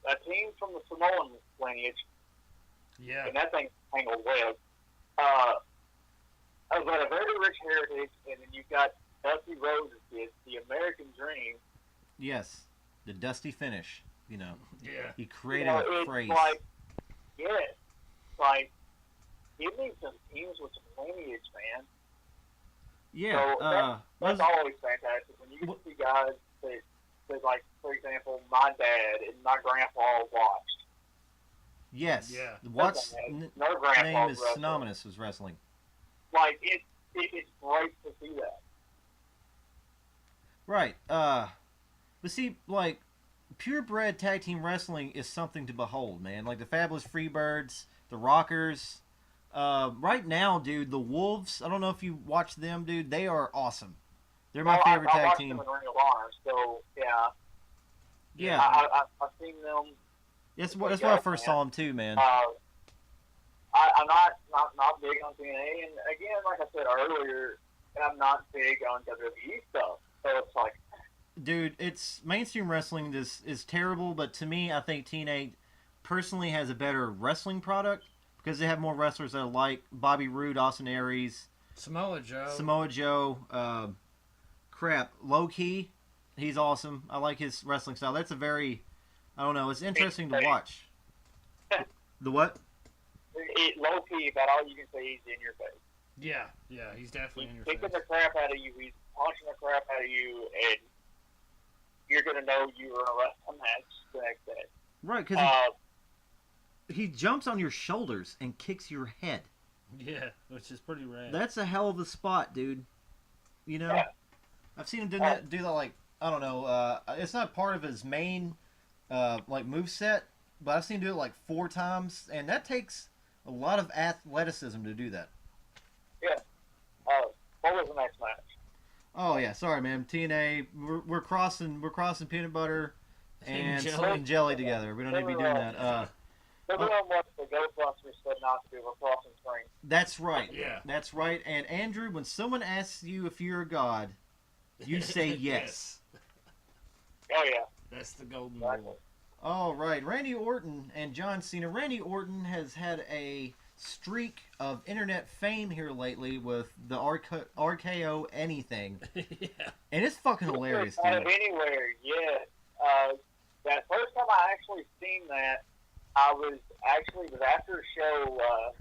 a team from the Samoan lineage, Yeah. and that thing tangled web. I've got a very rich heritage, and then you've got Dusty Rhodes' kids, the American Dream. yes, the dusty finish. You know, Yeah. he created You know, a it's phrase. like, give me some teams with some lineage, man. Yeah, So that's always fantastic when you get to see guys that, like, for example, my dad and my grandpa watched. yes. Yeah. What's No grandpa name is wrestling. synonymous with wrestling. Like, it's great to see that. Right. But see, like, purebred tag team wrestling is something to behold, man. Like the Fabulous Freebirds, the Rockers. Right now, dude, the Wolves. I don't know if you watch them, dude. They are awesome. They're my favorite I tag watched team. them in Ring of Honor, so yeah. Yeah, I've seen them. that's where I first saw them too, man. I'm not big on TNA, and again, like I said earlier, I'm not big on WWE stuff. So it's like, Dude, it's mainstream wrestling is terrible, but to me, I think TNA personally has a better wrestling product because they have more wrestlers that I like. Bobby Roode, Austin Aries, Samoa Joe. Low Key, he's awesome. I like his wrestling style. That's a very, I don't know, it's interesting to watch. The what? low key, about all you can say is in your face. Yeah, he's definitely in He's your kicking face. the crap out of you. He's punching the crap out of you, and you're gonna know you were in a wrestling match the next day. Right, because he jumps on your shoulders and kicks your head. Yeah, which is pretty rad. That's a hell of a spot, dude. You know, Yeah. I've seen him do that. Like, I don't know. It's not part of his main like move set, but I've seen him do it like 4 times, and that takes a lot of athleticism to do that. Yeah. What was the next match? Oh yeah, sorry man. TNA, we're crossing peanut butter and jelly together. We don't need to be doing that. They're doing what the Ghostbusters said not to do. We're crossing screens. That's right. Yeah. That's right. And Andrew, when someone asks you if you're a god, you say yes. Oh yeah. That's the golden Exactly. rule. All right, Randy Orton and John Cena. Randy Orton has had a streak of internet fame here lately with the RKO anything, Yeah. and it's fucking hilarious, Out of dude. anywhere, yeah. That first time I actually seen that, I was after a show.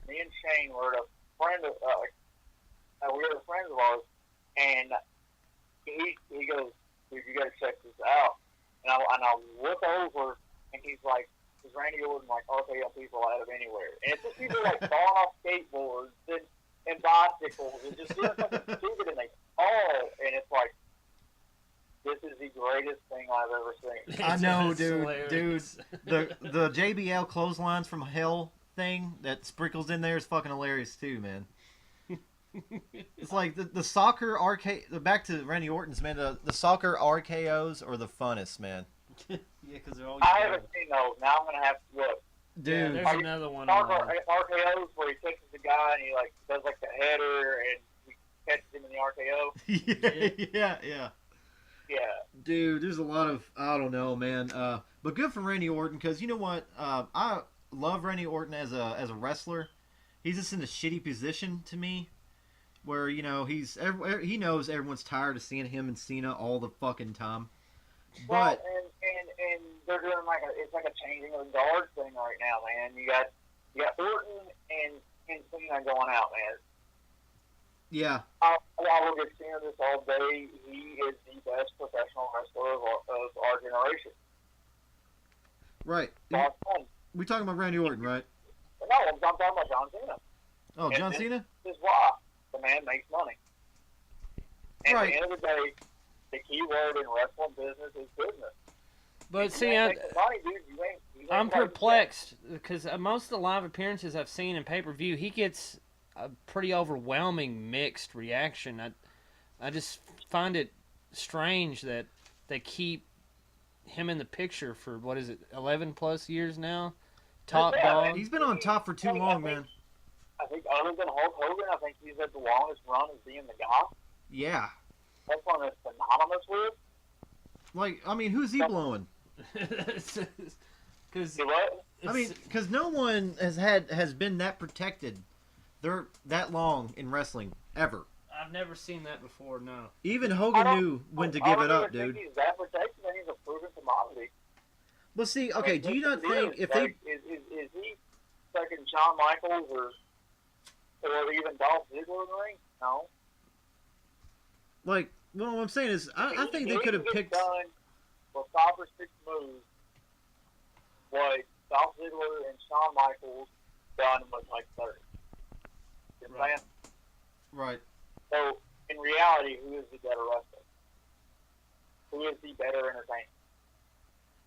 Me and Shane were a friend of we were friends of ours, and he goes, "Dude, you gotta check this out." And I look over, and he's like, "Is Randy Orton like RKO people out of anywhere?" And it's just people like falling off skateboards and bicycles and just doing something stupid, and they fall, and it's like, this is the greatest thing I've ever seen. I know, It's dude. hilarious. The JBL clotheslines from hell thing that sprinkles in there is fucking hilarious too, man. It's like the soccer RK. Back to Randy Orton's, man. The soccer RKOs are the funnest, man. Yeah, because they're all. I haven't seen those. Now I'm gonna have to look. Yeah, Dude, there's another one. RKOs where he catches the guy and he like does like the header and he catches him in the RKO. yeah. Yeah. Dude, there's a lot of I don't know, man. But good for Randy Orton because you know what? I love Randy Orton as a wrestler. He's just in a shitty position to me. where he knows everyone's tired of seeing him and Cena all the fucking time. Well, But and they're doing it's like a changing of the guard thing right now, man. You got Orton and Cena going out, man. yeah, I will get Cena this all day. He is the best professional wrestler of our generation. right. That's fun. We talking about Randy Orton, right? No, I'm talking about John Cena. Oh, And John Cena. This is why the man makes money. And Right. at the end of the day, the key word in wrestling business is business. But If see, you ain't making money, dude, you ain't I'm making perplexed because most of the live appearances I've seen in pay-per-view, he gets a pretty overwhelming mixed reaction. I just find it strange that they keep him in the picture for, 11 plus years now? Top Yeah, dog. He's been on top for too long, man. I think other than Hulk Hogan, I think he's had the longest run as being the guy. Yeah. That's one that's synonymous with. Like, I mean, who's he blowing? Because You what? I mean, because no one has been that protected. They're that long in wrestling ever. I've never seen that before. No. Even I Hogan don't- knew when to I give don't it up, even dude. think he's that protected, and he's a proven commodity. But see, okay, do you not What's the think deal? if they Like, is he second Shawn Michaels or even Dolph Ziggler in the ring? No. like? Well, what I'm saying is, I think they could have picked. done with 5 or 6 moves what Dolph Ziggler and Shawn Michaels done with like 30. You know what I'm Right. saying? Right. So in reality, who is the better wrestler? Who is the better entertainer?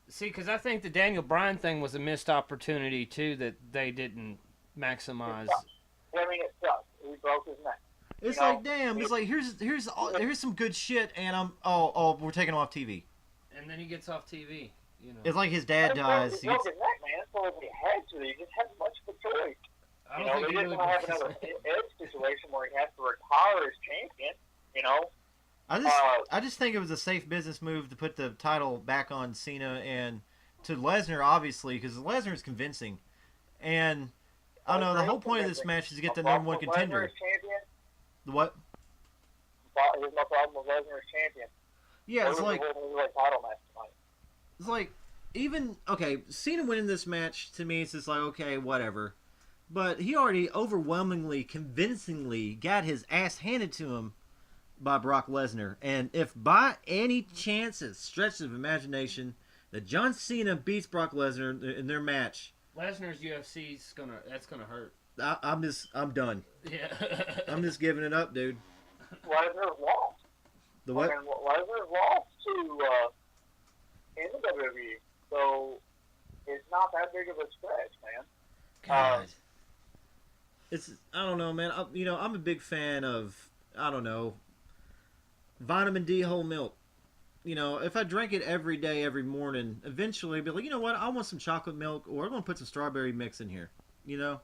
See, because I think the Daniel Bryan thing was a missed opportunity too that they didn't maximize. I mean, it sucks. He broke his neck. It's You know, like, damn. It's like here's some good shit, and we're taking him off TV. And then he gets off TV. You know. It's like his dad dies. He broke his neck, man. So if he had to, he just had much of a choice. I You don't know, think they he didn't really want to have broke his another neck. Edge situation where he has to retire as champion. You know, I just think it was a safe business move to put the title back on Cena and to Lesnar, obviously, because Lesnar is convincing. And I don't know, the whole point of this match is to get the number one contender. Lesnar as champion. The what? Here's my problem with Lesnar as champion. Yeah, it's like title match tonight. it's like even okay, Cena winning this match to me, it's just like okay, whatever. But he already overwhelmingly, convincingly got his ass handed to him by Brock Lesnar. And if by any chances, stretch of imagination, that John Cena beats Brock Lesnar in their match, Lesnar's UFC's that's gonna hurt. I'm done. Yeah. I'm just giving it up, dude. Lesnar lost. The what? I mean, Lesnar lost to in the WWE, so it's not that big of a stretch, man. God. It's I don't know, man. I'm a big fan of vitamin D whole milk. If I drank it every day, every morning, eventually I'd be like, you know what? I want some chocolate milk, or I'm gonna put some strawberry mix in here. Yeah,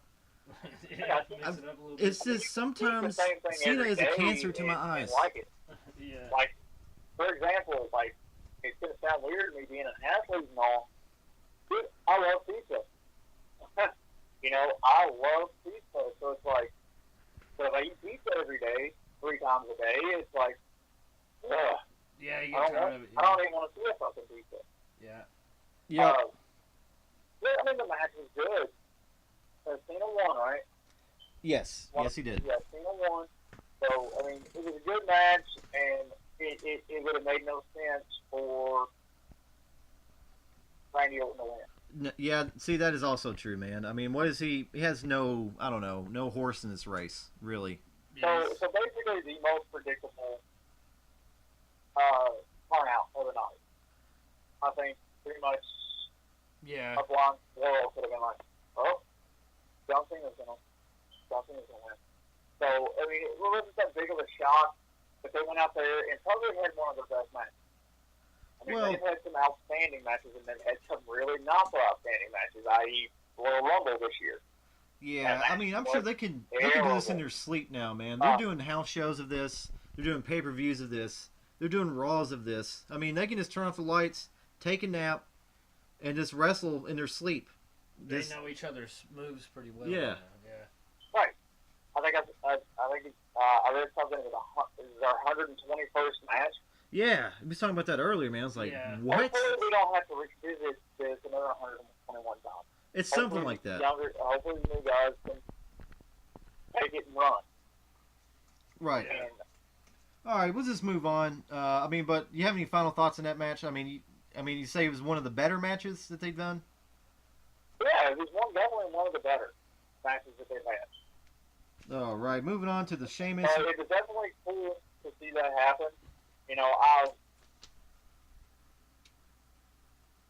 mix it up a little bit. It's just sometimes The same thing Cena every is a day cancer to my and eyes. like it. Yeah. Like, for example, like, it's going to sound weird to me being an athlete and all. Dude, I love pizza. I love pizza. So it's like, but if I eat pizza every day, 3 times a day, it's like, ugh. Yeah, you I get don't, tired of it. I don't even want to see a fucking pizza. Yeah. Yeah. Yeah, I mean, the match was good. Cena won, right? Yes. Yes, he did. Yeah, Cena won. So, I mean, it was a good match, and it would have made no sense for Randy Orton to win. Yeah. See, that is also true, man. I mean, what is he? He has no horse in this race, really. Yes. So basically, the most predictable turnout of the night. I think pretty much Yeah. a blind squirrel could have been like, oh, John Cena's gonna win. So, I mean, it wasn't that big of a shock, but they went out there and probably had one of their best matches. I mean, Well- they've had some outstanding matches, and they've had some really not so outstanding matches, i.e. Royal Rumble this year. Yeah, I mean, I'm sure they can do this in their sleep now, man. They're doing house shows of this. They're doing pay-per-views of this. They're doing Raws of this. I mean, they can just turn off the lights, take a nap, and just wrestle in their sleep. They know each other's moves pretty well. Yeah. now, yeah. Right. I think I read something. It was our 121st match. Yeah, we was talking about that earlier, man. I was like, Yeah. what? Hopefully we don't have to revisit this another 121 times. It's something like that. Hopefully the new guys can take it and run. Right. And, All right, we'll just move on. I mean, but you have any final thoughts on that match? I mean, you say it was one of the better matches that they've done. yeah, it was definitely one of the better matches that they've had. All right, moving on to the Sheamus. It was definitely cool to see that happen.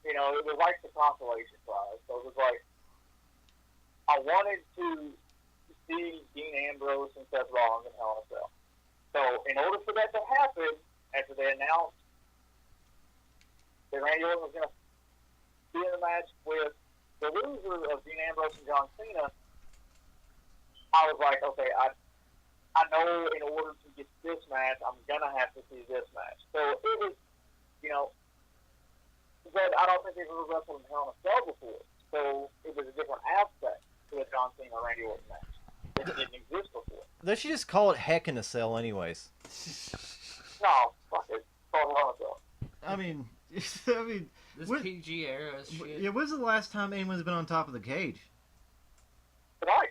It was like the consolation prize. So it was like, I wanted to see Dean Ambrose and Seth Rollins in Hell in a Cell. So in order for that to happen, after they announced that Randy Orton was going to be in a match with the loser of Dean Ambrose and John Cena, I was like, okay, I know in order to get this match, I'm going to have to see this match. So it was, but I don't think they've ever wrestled in Hell in a Cell before. So it was a different aspect to the John Cena Randy Orton match that didn't exist before. They should just call it Heck in a Cell, anyways. No, fuck it. Call it Hell in a Cell. I mean, This what- PG era shit. yeah. When's the last time anyone's been on top of the cage? Tonight.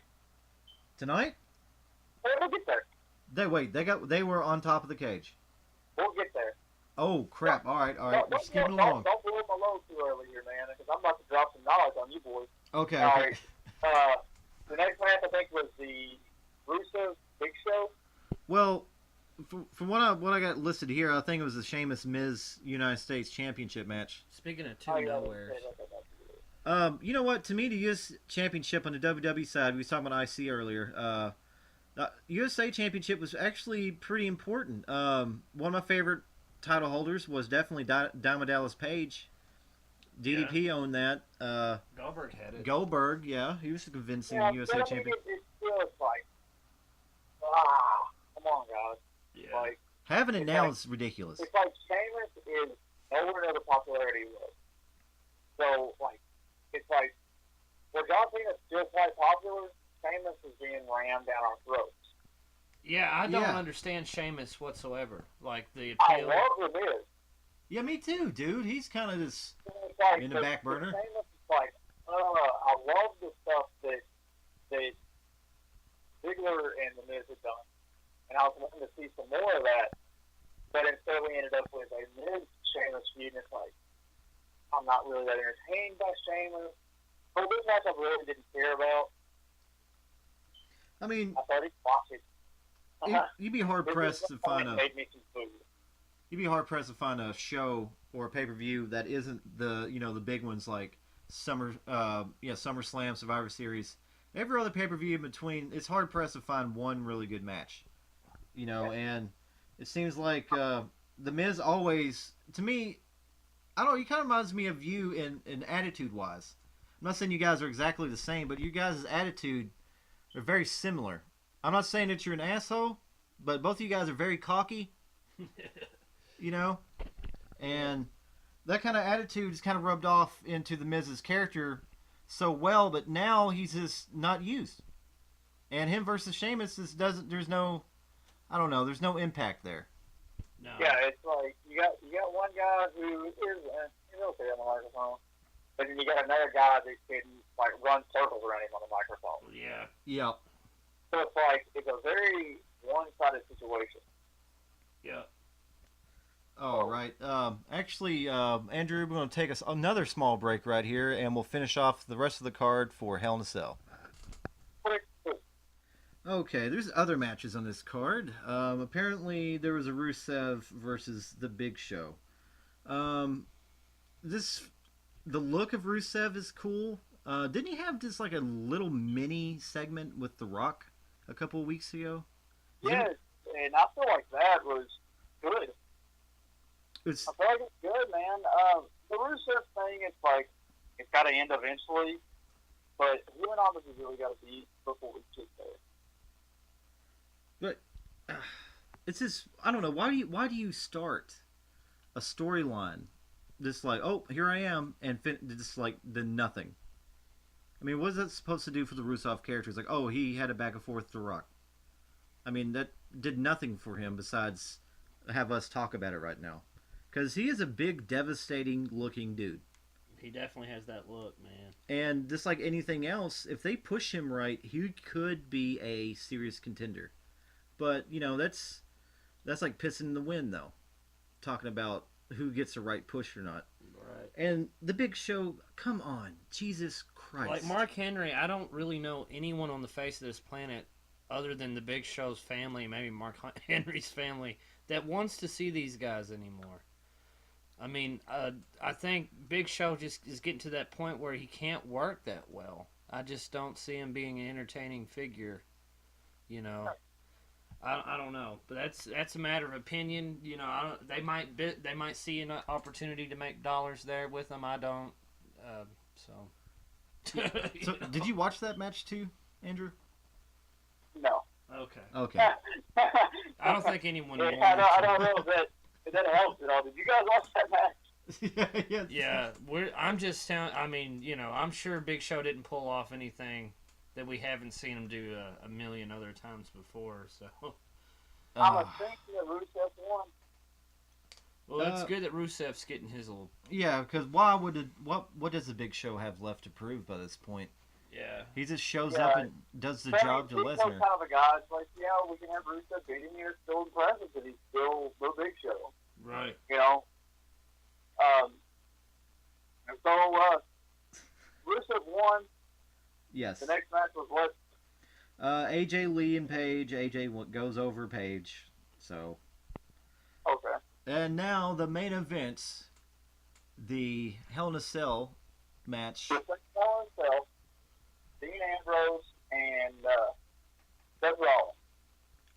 Tonight? We'll get there. They were on top of the cage. We'll get there. Oh crap! All right, we're Don't skipping blow along. my load too early here, man, because I'm about to drop some knowledge on you boys. Okay. All Okay. right. The next match I think was the Rusev Big Show. Well, from what I got listed here, I think it was the Sheamus Miz United States Championship match. Speaking of two Oh, yeah, nowheres. You know what? To me, the U.S. Championship on the WWE side, we was talking about IC earlier. USA Championship was actually pretty important. One of my favorite title holders was definitely Diamond Dallas Page. DDP owned that. Goldberg had it. Goldberg, yeah, he was a convincing Yeah, USA but I mean, champion. it still is like, come on, guys. Yeah. Like, Having it it's now like- is ridiculous. it's like Sheamus is nowhere near the popularity he was. So, like, it's like, where John Cena's still quite popular, Sheamus is being rammed down our throats. Yeah, I don't Yeah. understand Sheamus whatsoever. Like the I appeal. love the Miz. Yeah, me too, dude. He's kind of just It's like in the back burner. Sheamus is like, I love the stuff that Ziggler and the Miz have done, and I was wanting to see some more of that. But instead, we ended up with a Miz Sheamus feud, and it's like, I'm not really that entertained by Sheamus. But this match I really didn't care about. I mean, I thought he'd watch it. you'd be hard pressed to find a made me some food. you'd be hard pressed to find a show or a pay per view that isn't the the big ones like SummerSlam, Survivor Series. Every other pay per view in between, it's hard pressed to find one really good match. And it seems like the Miz always, to me, I don't know, he kind of reminds me of you in attitude wise. I'm not saying you guys are exactly the same, but you guys' attitude are very similar. I'm not saying that you're an asshole, but both of you guys are very cocky. And that kind of attitude is kind of rubbed off into the Miz's character so well, but now he's just not used. And him versus Sheamus there's no impact there. No. Yeah, it's like you got one guy who is he's okay on the microphone, but then you got another guy that can like run circles around him on the microphone. Yeah. Yeah. So it's like it's a very one-sided situation. Yeah. All right. Actually, Andrew, we're going to take us another small break right here, and we'll finish off the rest of the card for Hell in a Cell. Okay, there's other matches on this card. Apparently, there was a Rusev versus the Big Show. The look of Rusev is cool. Didn't he have just like a little mini segment with The Rock a couple of weeks ago? Yes, and I feel like that was good. It's I feel like it's good, man. The Rusev thing, it's like it's got to end eventually, but he and obviously really got to beat before we get there. it's just, I don't know, why do you start a storyline just like, oh, here I am, and just like the nothing? I mean, what is that supposed to do for the Rusev character? It's like, oh, he had it back and forth to Rock. I mean, that did nothing for him besides have us talk about it right now. Because he is a big, devastating-looking dude. He definitely has that look, man. And just like anything else, if they push him right, he could be a serious contender. But, you know, that's like pissing in the wind, though. Talking about who gets the right push or not. Right. And the Big Show, come on. Jesus Christ. Like Mark Henry, I don't really know anyone on the face of this planet other than the Big Show's family, maybe Mark Henry's family, that wants to see these guys anymore. I mean, I think Big Show just is getting to that point where he can't work that well. I just don't see him being an entertaining figure, you know. I don't know, but that's a matter of opinion. You know, they might see an opportunity to make dollars there with him. I don't. So, Did you watch that match too, Andrew? No. Okay. I don't think anyone. I don't know if that helps at all. Did you guys watch that match? Yeah. I'm just telling. I mean, you know, I'm sure Big Show didn't pull off anything that we haven't seen him do a million other times before. So. I'm thinking that Rusev won. Well, it's good that Rusev's getting his little. Yeah, because what does the Big Show have left to prove by this point? Yeah. He just shows up and does the job to Lesnar. Kind of a guy. It's like, yeah, we can have Rusev beat him here. It's still impressive that he's still the Big Show. Right. You know. And so Rusev won. Yes. The next match was what? AJ Lee and Paige. AJ goes over Paige. So. Okay. And now the main event, the Hell in a Cell match. Hell in a Cell, Dean Ambrose and Seth Rollins.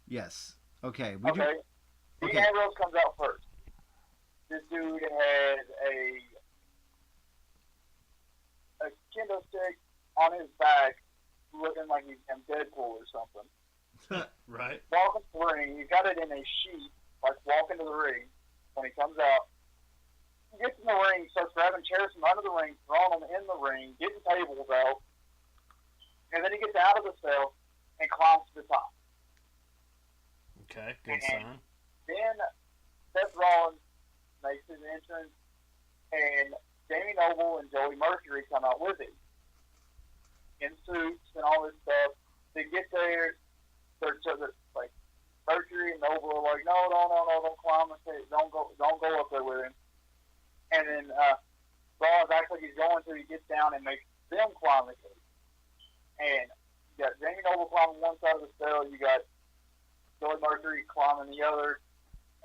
Yes. Okay. Dean Ambrose comes out first. This dude has a kendo stick on his back, looking like he's in Deadpool or something. Right. Walking to the ring, he's got it in a sheet, like walking to the ring. When he comes out, he gets in the ring, starts grabbing chairs from under the ring, throwing them in the ring, getting tables out, and then he gets out of the cell and climbs to the top. Okay, good sign. Then Seth Rollins makes his entrance, and Jamie Noble and Joey Mercury come out with him in suits and all this stuff. They get there, they're like Mercury and Noble are like, no, don't climb the stage, don't go up there with him. And then Rollins actually he's going to, he gets down and makes them climb the stage. And you got Jamie Noble climbing one side of the cell, you got Joey Mercury climbing the other,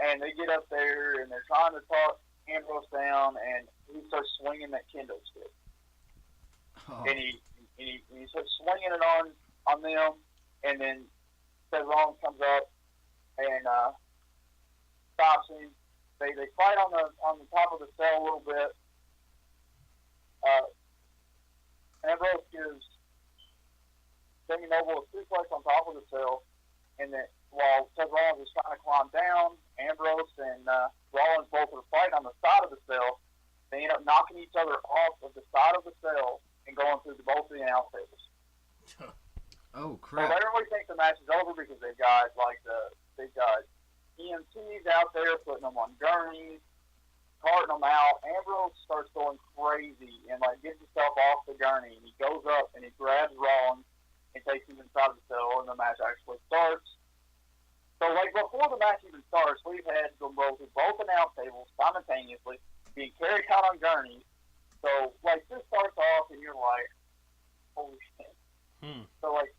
and they get up there and they're trying to talk Ambrose down, and he starts swinging that kendo stick. Oh. And he starts swinging it on them, and then Seth Rollins comes up and stops him. They fight on the top of the cell a little bit. Ambrose gives Jamie Noble a suplex on top of the cell, and then while Seth Rollins is trying to climb down, Ambrose and Rollins both are fighting on the side of the cell. They end up knocking each other off of the side of the cell and going through both of the announce tables. Oh So crap! everybody thinks the match is over because they've got EMTs out there putting them on gurneys, carting them out. Ambrose starts going crazy and like gets himself off the gurney, and he goes up and he grabs Rollins and takes him inside the cell, and the match actually starts. So like before the match even starts, we've had them roll through both announce tables simultaneously, being carried out on gurneys. So like this starts off and you're like, holy shit. So like,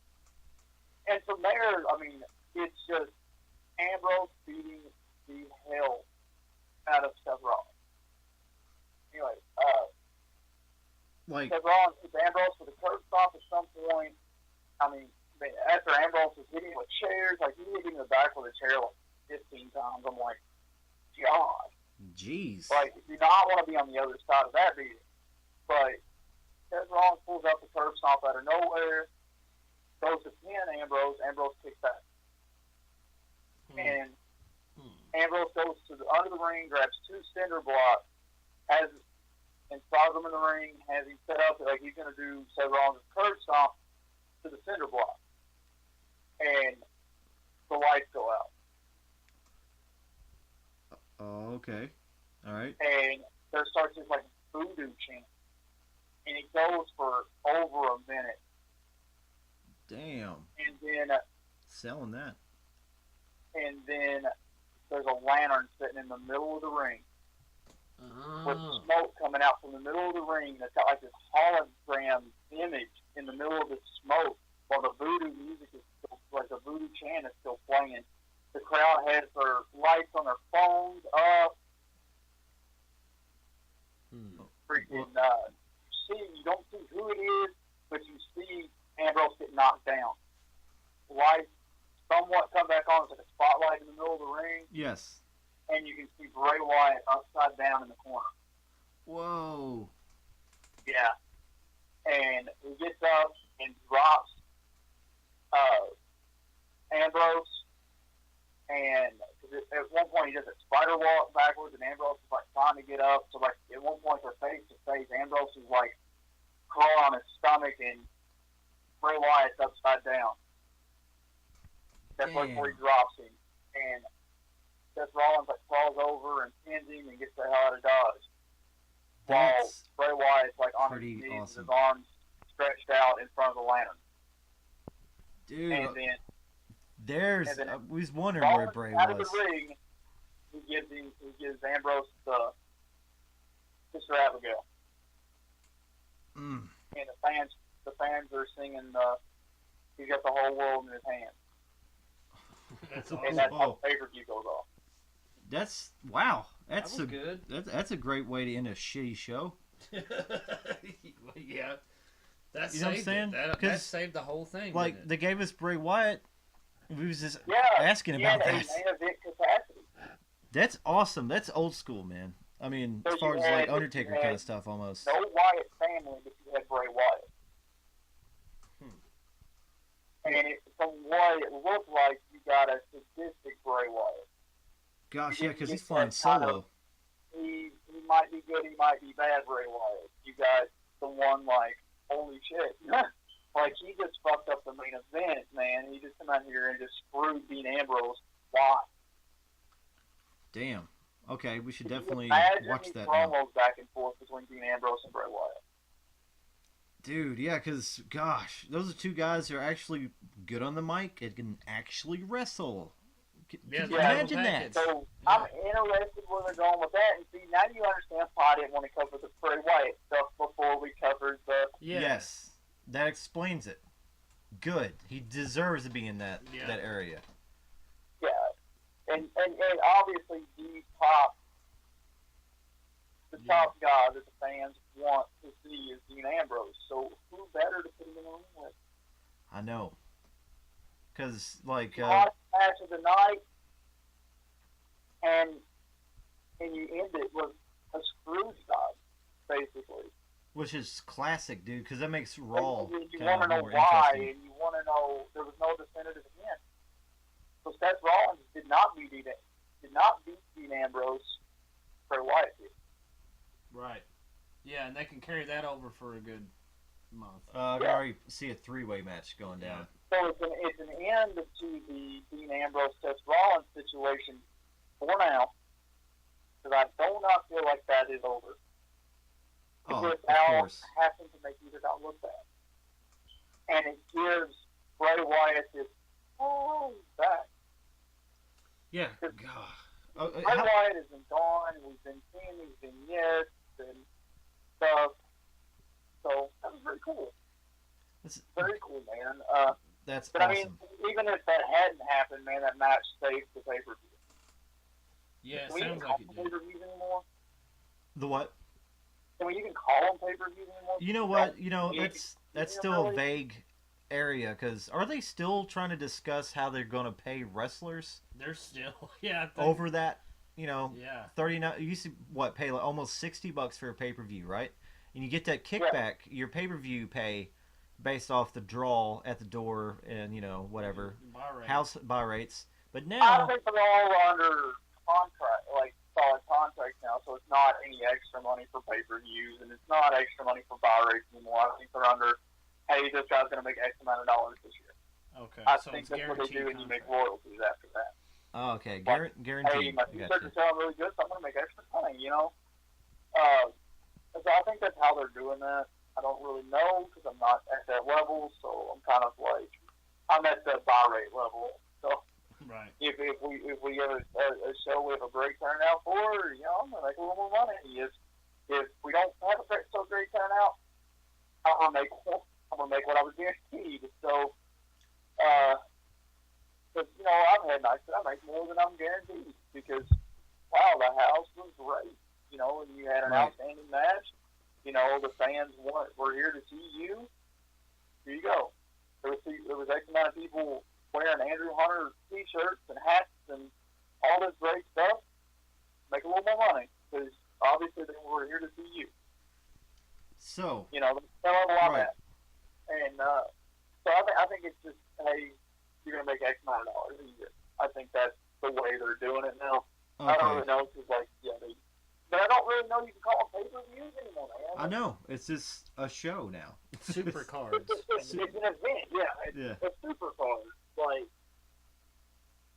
and from there, I mean, it's just Ambrose beating the hell out of Seth Rollins. Anyway, Seth Rollins hits Ambrose with a curb stop at some point. I mean, after Ambrose was hitting with chairs, like he hit him in the back with a chair like 15 times. I'm like, God. Jeez. Like, you do not want to be on the other side of that beating. But Seth Rollins pulls up the curb stomp out of nowhere, goes to pin Ambrose. Ambrose kicks back. And Ambrose goes under the ring, grabs two cinder blocks, and throws them in the ring, has him set up like he's going to do Seth Rollins' curb stomp to the cinder block. And so Okay. All right. And there starts this like voodoo chant, and it goes for over a minute. Damn. And then Selling that. there's a lantern sitting in the middle of the ring with Oh. smoke coming out from the middle of the ring that's got like this hologram image in the middle of the smoke while the voodoo music is still, like the voodoo chant is still playing. The crowd has their lights on their phones up. Freaking, you don't see who it is, but you see Ambrose get knocked down. Lights somewhat come back on. It's like a spotlight in the middle of the ring, Yes. and you can see Bray Wyatt upside down in the corner. Whoa. Yeah. And he gets up and drops Ambrose, and at one point he does a spider walk backwards, and Ambrose is like trying to get up. So like at one point they're face to face. Ambrose is like crawling on his stomach, and Bray Wyatt's upside down. That's like where he drops him, and Seth Rollins like crawls over and pins him and gets the hell out of Dodge. While That's Bray Wyatt's like on his pretty knees awesome. with his arms stretched out in front of the lantern. dude. And then There's. and then I was wondering where Rollins Bray out of was. the ring, he gives Ambrose the Sister Abigail, Mm. and the fans are singing. He's got the whole world in his hands, That's and awesome. that's how Oh. the pay-per-view goes off. That's wow. That That's was a good. That's a great way to end a shitty show. Yeah. That You know what I'm saved saying? it. That 'Cause, saved the whole thing. Like didn't they gave us Bray Wyatt. We was just Yeah, asking he about had a that. main event capacity. That's awesome. That's old school, man. I mean, So as far you as had- like Undertaker you had kind of stuff, almost. No Wyatt family, but you had Bray Wyatt. And from what it looked like, you got a sadistic Bray Wyatt. Gosh, yeah, because he's It's flying that kind solo. of- He might be good, he might be bad, Bray Wyatt. You got the one like, holy shit. Like, he just fucked up the main event, man. He just come out here and just screwed Dean Ambrose. Why? Damn. Okay, we should Can you definitely imagine watch these that now. promos back and forth between Dean Ambrose and Bray Wyatt? Dude, yeah, because, gosh, those are two guys who are actually good on the mic and can actually wrestle. Yeah, Can you yeah, imagine that? So I'm interested where they're going with that. And see, now you understand why I didn't want to cover the Bray Wyatt stuff before we covered the. Yeah. Yes, that explains it. Good. He deserves to be in that Yeah. that area. Yeah, and obviously the top guy that the fans want to see is Dean Ambrose. So who better to put him in the ring with? I know. Because, like, Hottest match of the night, and you end it with a Scrooge job, basically. which is classic, dude, because that makes Raw And you kind want to of know more why, interesting. and you want to know there was no definitive hint. So Seth Rollins did not beat Dean Ambrose. Bray Wyatt did. Right. Yeah, and they can carry that over for a good month. I can Yeah. already see a three-way match going down. So it's an end to the Dean Ambrose Seth Rollins situation for now, because I do not feel like that is over. Oh, Because of Al course. happened to make either not look bad, and it gives Bray Wyatt this back. Yeah. God. Bray How, Wyatt has been gone. We've been seeing these vignettes and stuff. So that was very cool. that's Very cool, man. that's But awesome. I mean, even if that hadn't happened, man, that match saved the pay-per-view. Yeah, it Can we even sounds call like it them did. pay-per-views anymore? The what? Can we even call them pay-per-views anymore? You know what? You know, Yeah, that's yeah, still a really. vague area, because are they still trying to discuss how they're going to pay wrestlers They're still, yeah. I think, over that, you know, Yeah. 39, you used to, what, pay like almost $60 for a pay-per-view, right? And you get that kickback, your pay-per-view pay based off the draw at the door and, you know, whatever, Buy rate. house buy rates. But I now, think they're all under contract, like solid contracts now, so it's not any extra money for pay-per-views, and it's not extra money for buy rates anymore. I think they're under, hey, this guy's going to make X amount of dollars this year. Okay, I so think it's that's what they guaranteed do, and you make contract. royalties after that. Oh, okay. Hey, Guaranteed. my I got t-shirts you. are selling really good, so I'm going to make extra money, you know? So I think that's how they're doing that. I don't really know because I'm not at that level, so I'm kind of like, I'm at the buy rate level. So Right. if we get a show we have a great turnout for, you know, I'm going to make a little more money. If we don't have a great turnout, I'm going to make what I was guaranteed. So, but, you know, I've had nights that I make more than I'm guaranteed because, wow, the house was great. You know, and you had an Right. outstanding match. You know, the fans were here to see you. Here you go. There was X amount of people wearing Andrew Hunter T-shirts and hats and all this great stuff. Make a little more money because obviously they were here to see you. So, You know, they love a lot of Right. that. And so I think it's just, hey, you're going to make X amount of dollars a year. I think that's the way they're doing it now. I don't okay. really know because, like, but I don't really know you can call them pay-per-views anymore, man. I know. It's just a show now. Super cards. It's an event, yeah. It's Yeah. a super card. Like,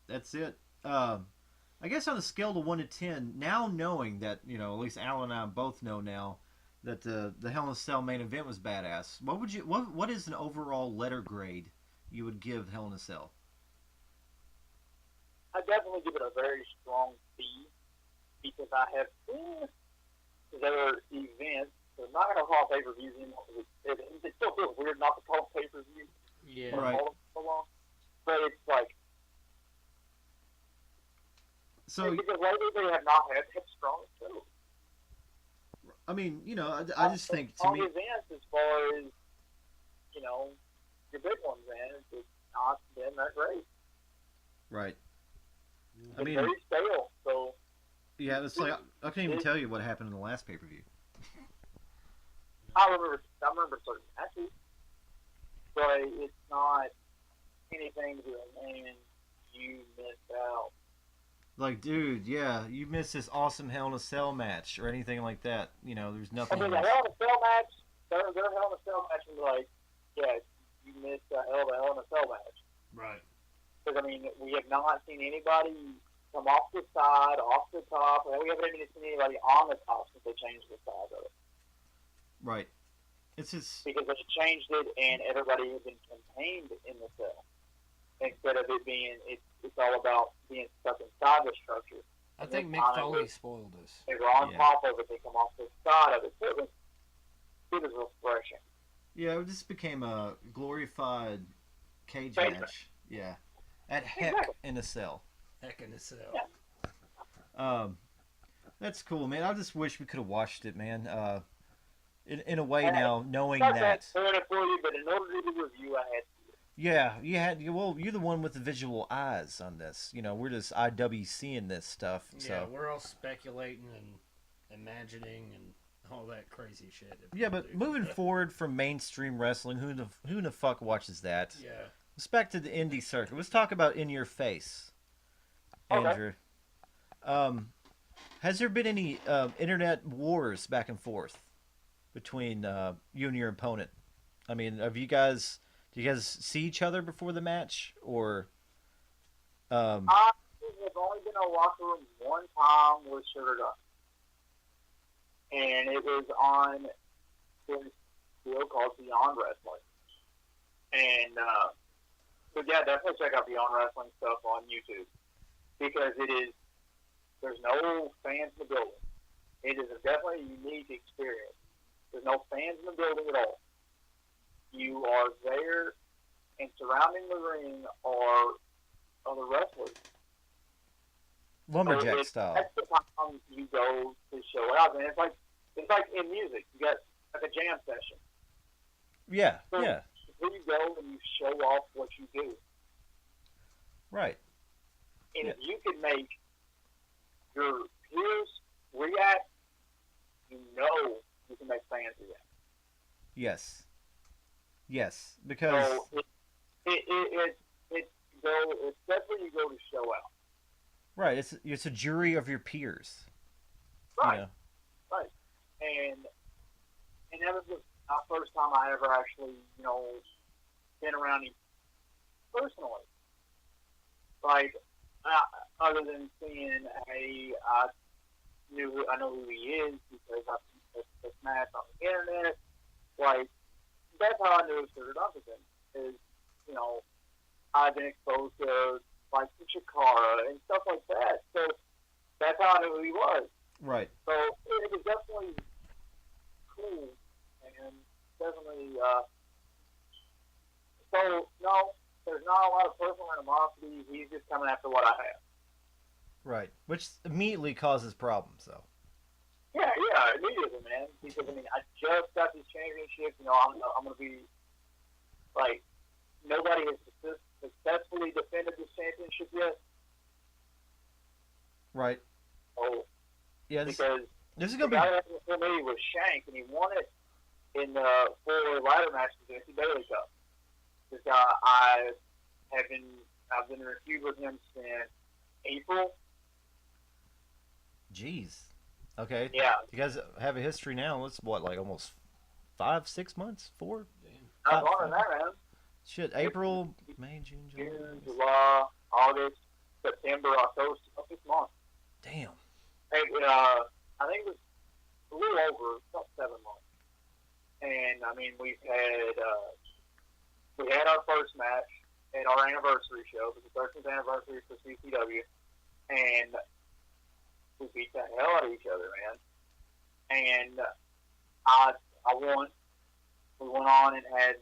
That's it. I guess on a scale of 1 to 10, now knowing that, you know, at least Alan and I both know now that the Hell in a Cell main event was badass. What is an overall letter grade you would give Hell in a Cell? I definitely give it a very strong B because I have seen their events. So I'm not going to call it pay-per-views anymore. It still feels weird not to call it pay-per-views. Yeah. Right. So long. But it's like, So, because lately they have not had strong shows. I mean, you know, I just think to Strong me, events as far as, you know, your big ones, man, it's not been that great. right. I It's mean, very stale. So yeah, it's like I can't even tell you what happened in the last pay-per-view. I remember certain matches, but it's not anything to be like, man, you missed out. Like, dude, yeah, you missed this awesome Hell in a Cell match or anything like that. You know, there's I nothing mean, the else. Hell in a Cell match, their Hell in a Cell match was like, yeah, you missed the Hell in a Cell match. Right. Because, I mean, we have not seen anybody come off the side, off the top, and we haven't even seen anybody on the top since they changed the size of it. Right. It's just, Because they changed it and everybody has been contained in the cell. Instead of it being, it's all about being stuck inside the structure. I think And Mick this time Foley spoiled us. They were on Yeah. top of it, they come off the side of it. So it was refreshing. yeah, it just became a glorified cage Cage match. Yeah. At heck Exactly. in a cell. Heck in itself. Yeah. That's cool, man. I just wish we could have watched it, man. In a way And now, knowing Not that. doing it for you, but in order to do the review, I had to. Yeah, you're the one with the visual eyes on this. You know, we're just IWCing this stuff. Yeah, So we're all speculating and imagining and all that crazy shit. that yeah, people but do. moving forward from mainstream wrestling, who the fuck watches that? Yeah. Let's back to the indie circuit. Let's talk about In Your Face, Okay. Andrew. Has there been any internet wars back and forth between you and your opponent? I mean, do you guys see each other before the match, or? I have only been in a locker room one time with Sugar Gun. And it was on this deal called Beyond Wrestling. And, so yeah, definitely check out Beyond Wrestling stuff on YouTube. Because there's no fans in the building. It is definitely a unique experience. There's no fans in the building at all. You are there, and surrounding the ring are other wrestlers. Lumberjack it's, style. That's the time you go to show out, and it's like in music. You got like a jam session. Yeah, So yeah, here you go and you show off what you do. right. And Yeah. if you can make your peers react, you know you can make fans react. Yes, because So it's definitely you go to show out. right, it's a jury of your peers. Right. You know? Right. And that was the first time I ever actually, been around him personally. Like, other than seeing, hey, I know who he is because I've seen this match on the internet. Like, that's how I knew Sugar Dunkerton is, you know, I've been exposed to, like, Chikara and stuff like that. So that's how I knew who he was. Right. So it was definitely cool and definitely, so, no, there's not a lot of personal animosity. He's just coming after what I have. Right. Which immediately causes problems, though. Yeah, immediately, man. Because, I mean, I just got this championship. You know, I'm going to be, like, nobody has successfully defended this championship yet. Right. Oh, yeah, because this is the going to guy be... that for me was Shank, and he won it in the 4 ladder match of the Bailey Cup. This guy, I've been in a feud with him since April. Jeez. Okay. Yeah. You guys have a history now. It's what, like almost 5-6 months? 4? I was on that, man. Shit, April, May, June, July, August, September, October, 6 months. Damn. Hey, I think it was a little over, about 7 months. And I mean, we had our first match at our anniversary show, it was the 13th anniversary for CCW, and we beat the hell out of each other, man. And I won. We went on and had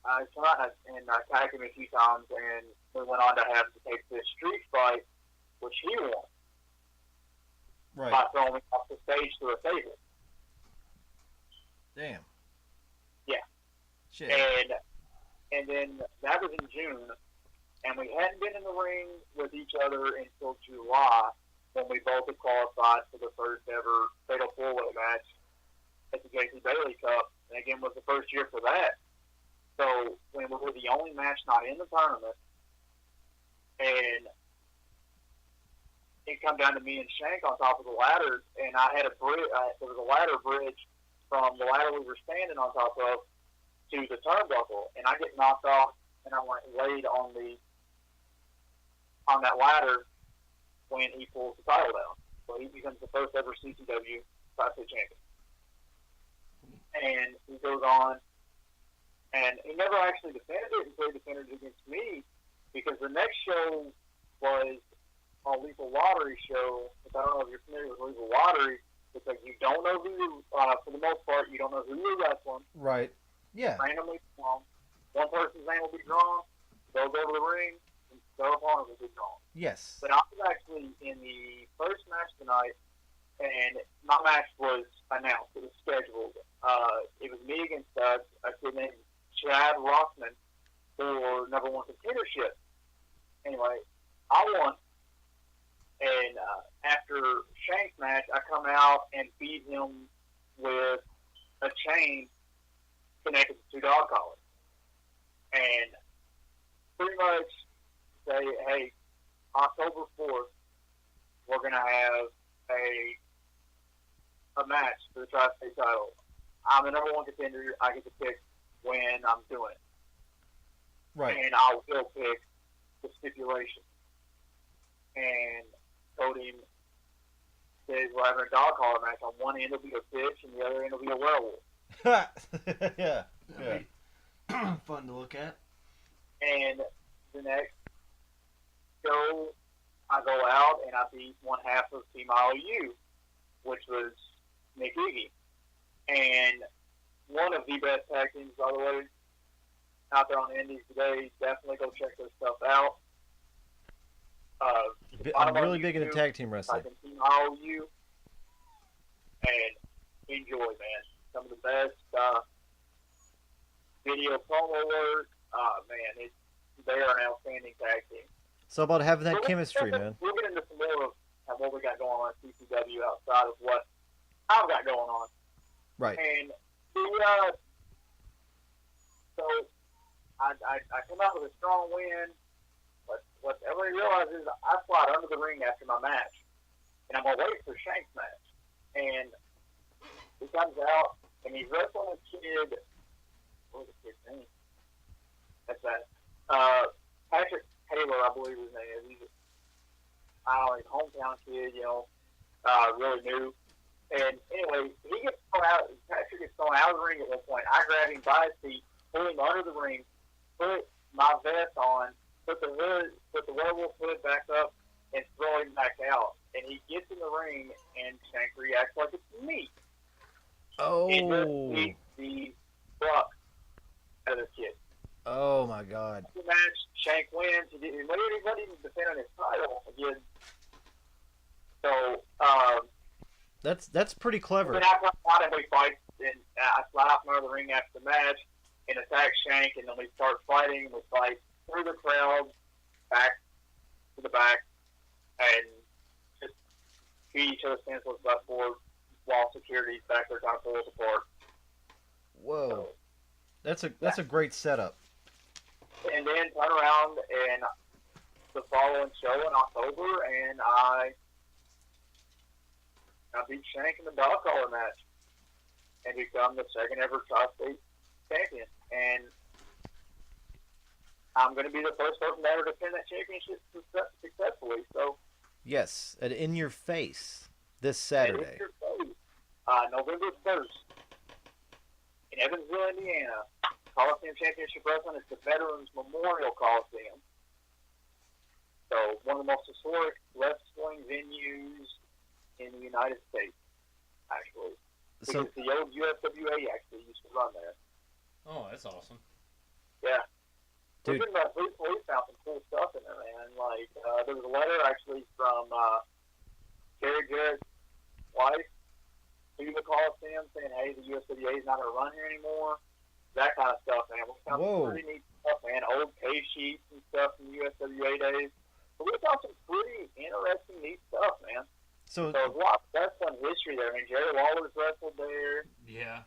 I come out and I tagged him a few times, and we went on to have to take this street fight, which he won. Right. By throwing me off the stage to a table. Damn. Yeah. Shit. And then that was in June, and we hadn't been in the ring with each other until July, when we both had qualified for the first ever Fatal 4-Way match at the JC Bailey Cup, and again was the first year for that. So when we were the only match not in the tournament, and it come down to me and Shank on top of the ladders, and I had there was a ladder bridge from the ladder we were standing on top of to the turnbuckle, and I get knocked off, and I went laid on that ladder when he pulls the title down. So he becomes the first ever CCW Classic champion. And he goes on, and he never actually defended it until he defended it against me, because the next show was a Lethal Lottery show, which I don't know if you're familiar with Lethal Lottery, because you don't know who, for the most part, you don't know who you're wrestling. Right. Yeah. Randomly, one person's name will be drawn, they'll go to the ring, and their opponent will be drawn. Yes. But I was actually in the first match tonight, and my match was announced. It was scheduled. It was me against a kid named Chad Rossman for number 1 contendership. Anyway, I won. And after Shank's match, I come out and beat him with a chain connected to 2 dog collars. And pretty much say, hey, October 4th, we're going to have a match for the Tri-State title. I'm the number 1 contender. I get to pick when I'm doing it. Right. And I will pick the stipulation. And told him that we're having a dog collar match. On one end will be a bitch, and the other end will be a werewolf. Yeah. Fun to look at. And the next show, I go out and I beat one half of Team IOU, which was Nick Iggy. And one of the best tag teams, by the way, out there on the indies today. Definitely go check their stuff out. I'm really big into tag team wrestling. Type in Team IOU and enjoy, man. Some of the best video promo work. Man, they are an outstanding tag team. So about having that chemistry, man. We'll get into some more of what we got going on at CCW outside of what I've got going on. Right. And so I come out with a strong win. But what everybody realizes is I slide under the ring after my match, and I'm gonna wait for Shank's match. And he comes out and he's wrestling a kid. What was the kid's name? That's that. Patrick believe his name is. He's he's a hometown kid, really new. And anyway, he gets thrown out. Patrick gets thrown out of the ring at one point. I grab him by his feet, pull him under the ring, put my vest on, put the werewolf hood back up, and throw him back out. And he gets in the ring, and Shank reacts like it's me. Oh. He just beats the fuck out of this kid. Oh my God. The match, Shank wins. He didn't even defend on his title again. So, that's pretty clever. then after that, we fight, and I slide out from under the ring after the match and attack Shank, and then we start fighting. We fight through the crowd, back to the back, and just beat each other senseless left forward while security's back there trying to pull us apart. Whoa. That's a great setup. And then turn around and the following show in October, and I beat Shank in the dog collar match and become the second ever tri-state champion. And I'm going to be the first person to ever defend that championship successfully. So Yes, and In Your Face this Saturday. November 1st in Evansville, Indiana. Coliseum Championship Wrestling is the Veterans Memorial Coliseum. So one of the most historic wrestling venues in the United States, actually. So Because the old USWA actually used to run there. Oh, that's awesome. Yeah. Dude. We found some cool stuff in there, man. Like, there was a letter actually from Gary Jarrett's wife to the Coliseum saying, hey, the USWA is not going to run here anymore. That kind of stuff, man. We found some pretty neat stuff, man. Old case sheets and stuff from the USWA days. But we found some pretty interesting, neat stuff, man. So there's a lot of wrestling history there. I mean, Jerry Lawler's wrestled there. Yeah.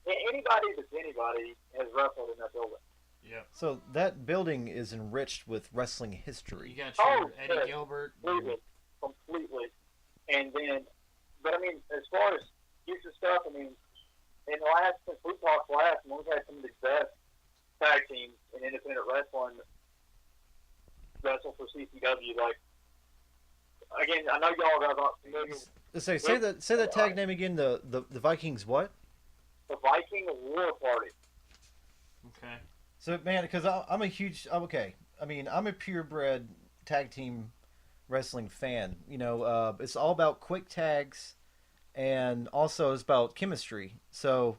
Anybody that's anybody has wrestled in that building. Yep. So that building is enriched with wrestling history. You got your Eddie Gilbert. Completely. And then, but I mean, as far as future stuff, I mean, since we talked last, we've had some of the best tag teams in independent wrestling wrestle for CCW. Like, again, I know y'all guys aren't familiar. Say that tag name again. The Vikings what? The Viking War Party. Okay. So man, because I'm a huge I mean, I'm a purebred tag team wrestling fan. It's all about quick tags, and also it's about chemistry. So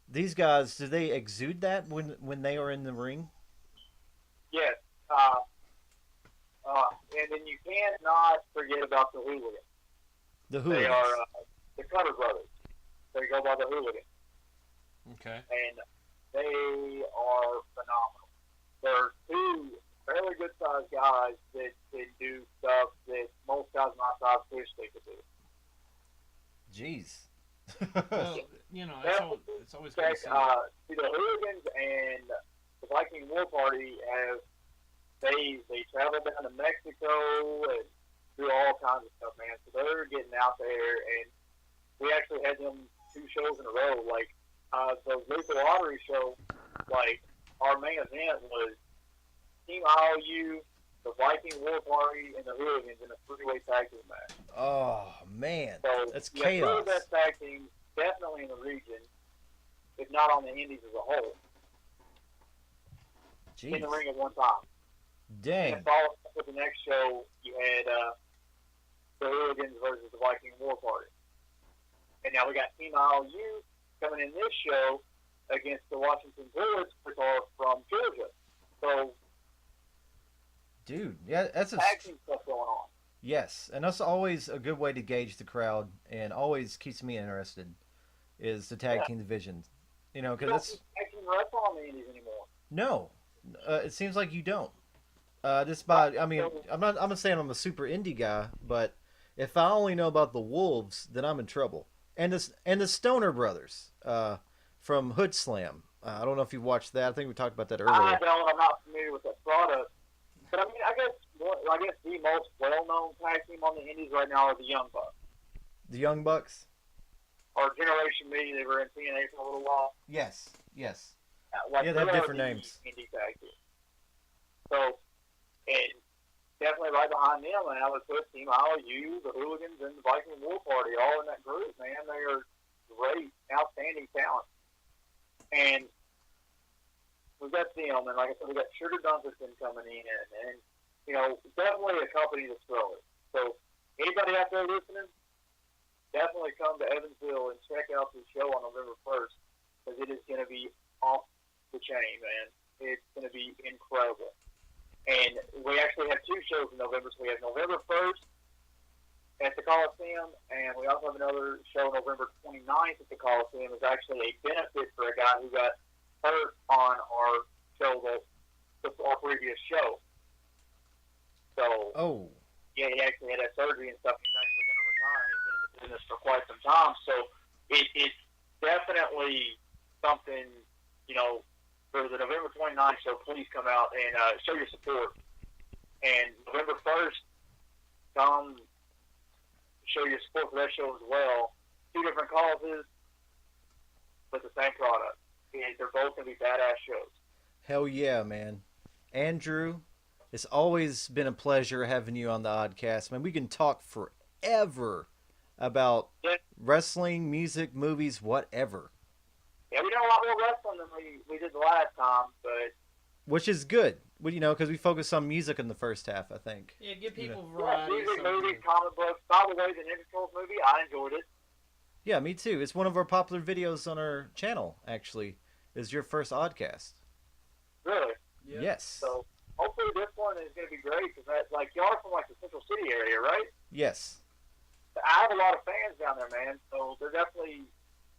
these guys, do they exude that when they are in the ring? Yes. And then you cannot forget about the Hooligans. The Hooligans. They are the Cutter Brothers. They go by the Hooligans. Okay. And they are phenomenal. They're two fairly good-sized guys that can do stuff that most guys my size wish they could do. Jeez. Well, it's always good to see. The Hooligans and the Viking War Party they travel down to Mexico and do all kinds of stuff, man. So they're getting out there, and we actually had them 2 shows in a row. Like, the Lethal Lottery show, like, our main event was Team IOU, the Viking War Party, and the Hooligans in a 3-way tag team match. Oh, man. So, that's yeah, chaos. 2 of the best tag teams, definitely in the region, if not on the Indies as a whole, Jeez. in the ring at one time. Dang. And followed up with the next show, you had the Hooligans versus the Viking War Party. And now we got Team IOU coming in this show against the Washington Bullets, which are from Georgia. So, dude, yeah, that's a tag team stuff going on. Yes, and that's always a good way to gauge the crowd, and always keeps me interested. Is the tag team division, because that's tag team wrestling on the Indies anymore. no. It seems like you don't. I'm not saying I'm a super indie guy, but if I only know about the Wolves, then I'm in trouble. And the Stoner Brothers from Hood Slam. I don't know if you watched that. I think we talked about that earlier. I don't. I'm not familiar with that product. But I mean, I guess the most well-known tag team on the Indies right now are the Young Bucks. The Young Bucks? Or Generation Me. They were in TNA for a little while. Yes. Like, Yeah, they have different names. Indie tag team. So, and definitely right behind them, and I would put Team IOU, the Hooligans, and the Viking War Party all in that group, man. They are great, outstanding talent. And we've got them, and like I said, we've got Sugar Dunkerton coming in, and, you know, definitely a company that's growing. So anybody out there listening, definitely come to Evansville and check out this show on November 1st, because it is going to be off the chain, man. It's going to be incredible. And we actually have two shows in November. So we have November 1st at the Coliseum, and we also have another show November 29th at the Coliseum. It's actually a benefit for a guy who got hurt on our show, our previous show. So, yeah, he actually had that surgery and stuff. He's actually going to retire. He's been in the business for quite some time. So it's definitely something, you know, for the November 29th show, please come out and show your support. And November 1st, come show your support for that show as well. Two different causes, but the same product. And they're both going to be badass shows. Hell yeah, man. Andrew, it's always been a pleasure having you on the Oddcast. Man, we can talk forever about wrestling, music, movies, whatever. Yeah, we did a lot more wrestling than we did the last time, but... Which is good, you know, because we focused on music in the first half, I think. Yeah, give people Yeah, variety. music, movies, comic books. By the way, the Ninja Turtles movie, I enjoyed it. Yeah, me too. It's one of our popular videos on our channel, actually, is your first Oddcast. Really? Yeah. Yes. So, hopefully this one is going to be great, because, like, y'all are from, like, the Central City area, right? Yes. I have a lot of fans down there, man, so they're definitely...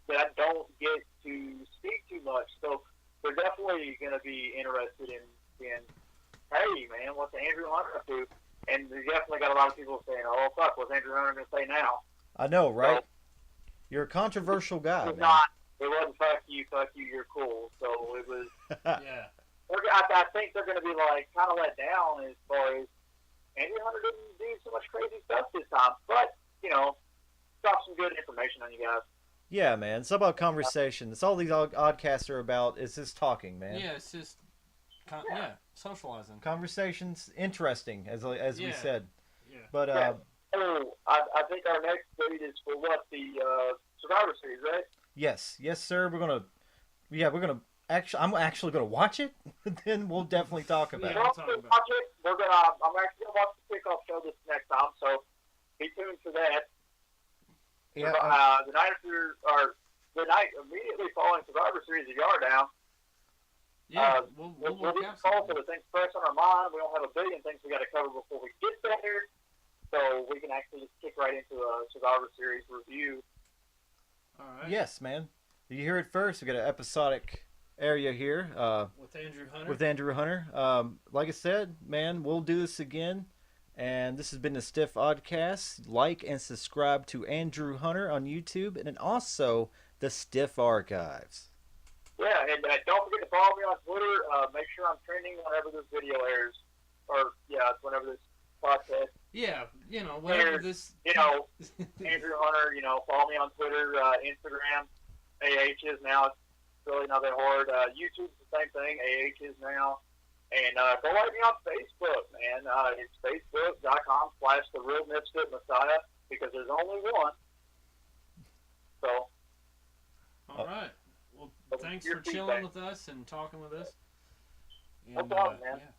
that I don't get to speak too much, so they're definitely going to be interested in, hey, man, what's Andrew Hunter up to? And they definitely got a lot of people saying, oh, fuck, what's Andrew Hunter going to say now? I know, right? So, you're a controversial guy, it was man. it wasn't fuck you, you're cool. So it was, Yeah. I think they're going to be, like, kind of let down as far as Andrew Hunter didn't do so much crazy stuff this time. But, you know, drop some good information on you guys. Yeah, man. It's about conversation. That's all these Oddcasts are about, is just talking, man. Yeah, it's just, socializing. Conversation's interesting, as we said. Yeah. But, So I think our next date is for what, the Survivor Series, right? yes, sir. I'm actually gonna watch it. Then we'll definitely talk about Yeah. it. We'll talk about watch it. I'm actually gonna watch the kickoff show this next time, so be tuned for that. Yeah. The night after, or the night immediately following Survivor Series, a yard down. Yeah, We'll work do out the call something. so the things fresh on our mind. We don't have a billion things we got to cover before we get there, so we can actually just kick right into a Survivor Series review. All right. Yes, man. You hear it first. We got an episodic area here. With Andrew Hunter. With Andrew Hunter. Like I said, man, we'll do this again. And this has been the Stiff Oddcast. Like and subscribe to Andrew Hunter on YouTube, and then also the Stiff Archives. Yeah, and don't forget to follow me on Twitter. Make sure I'm trending whenever this video airs, or whenever this podcast. Yeah, whenever this. Andrew Hunter. Follow me on Twitter, Instagram. AH is now. It's really not that hard. YouTube's the same thing. AH is now. And go like me on Facebook, man. It's facebook.com/TheRealMisfitMessiah, because there's only one. So. All right. Well, thanks your for chilling feedback. with us and talking with us. No And, problem, man. Yeah.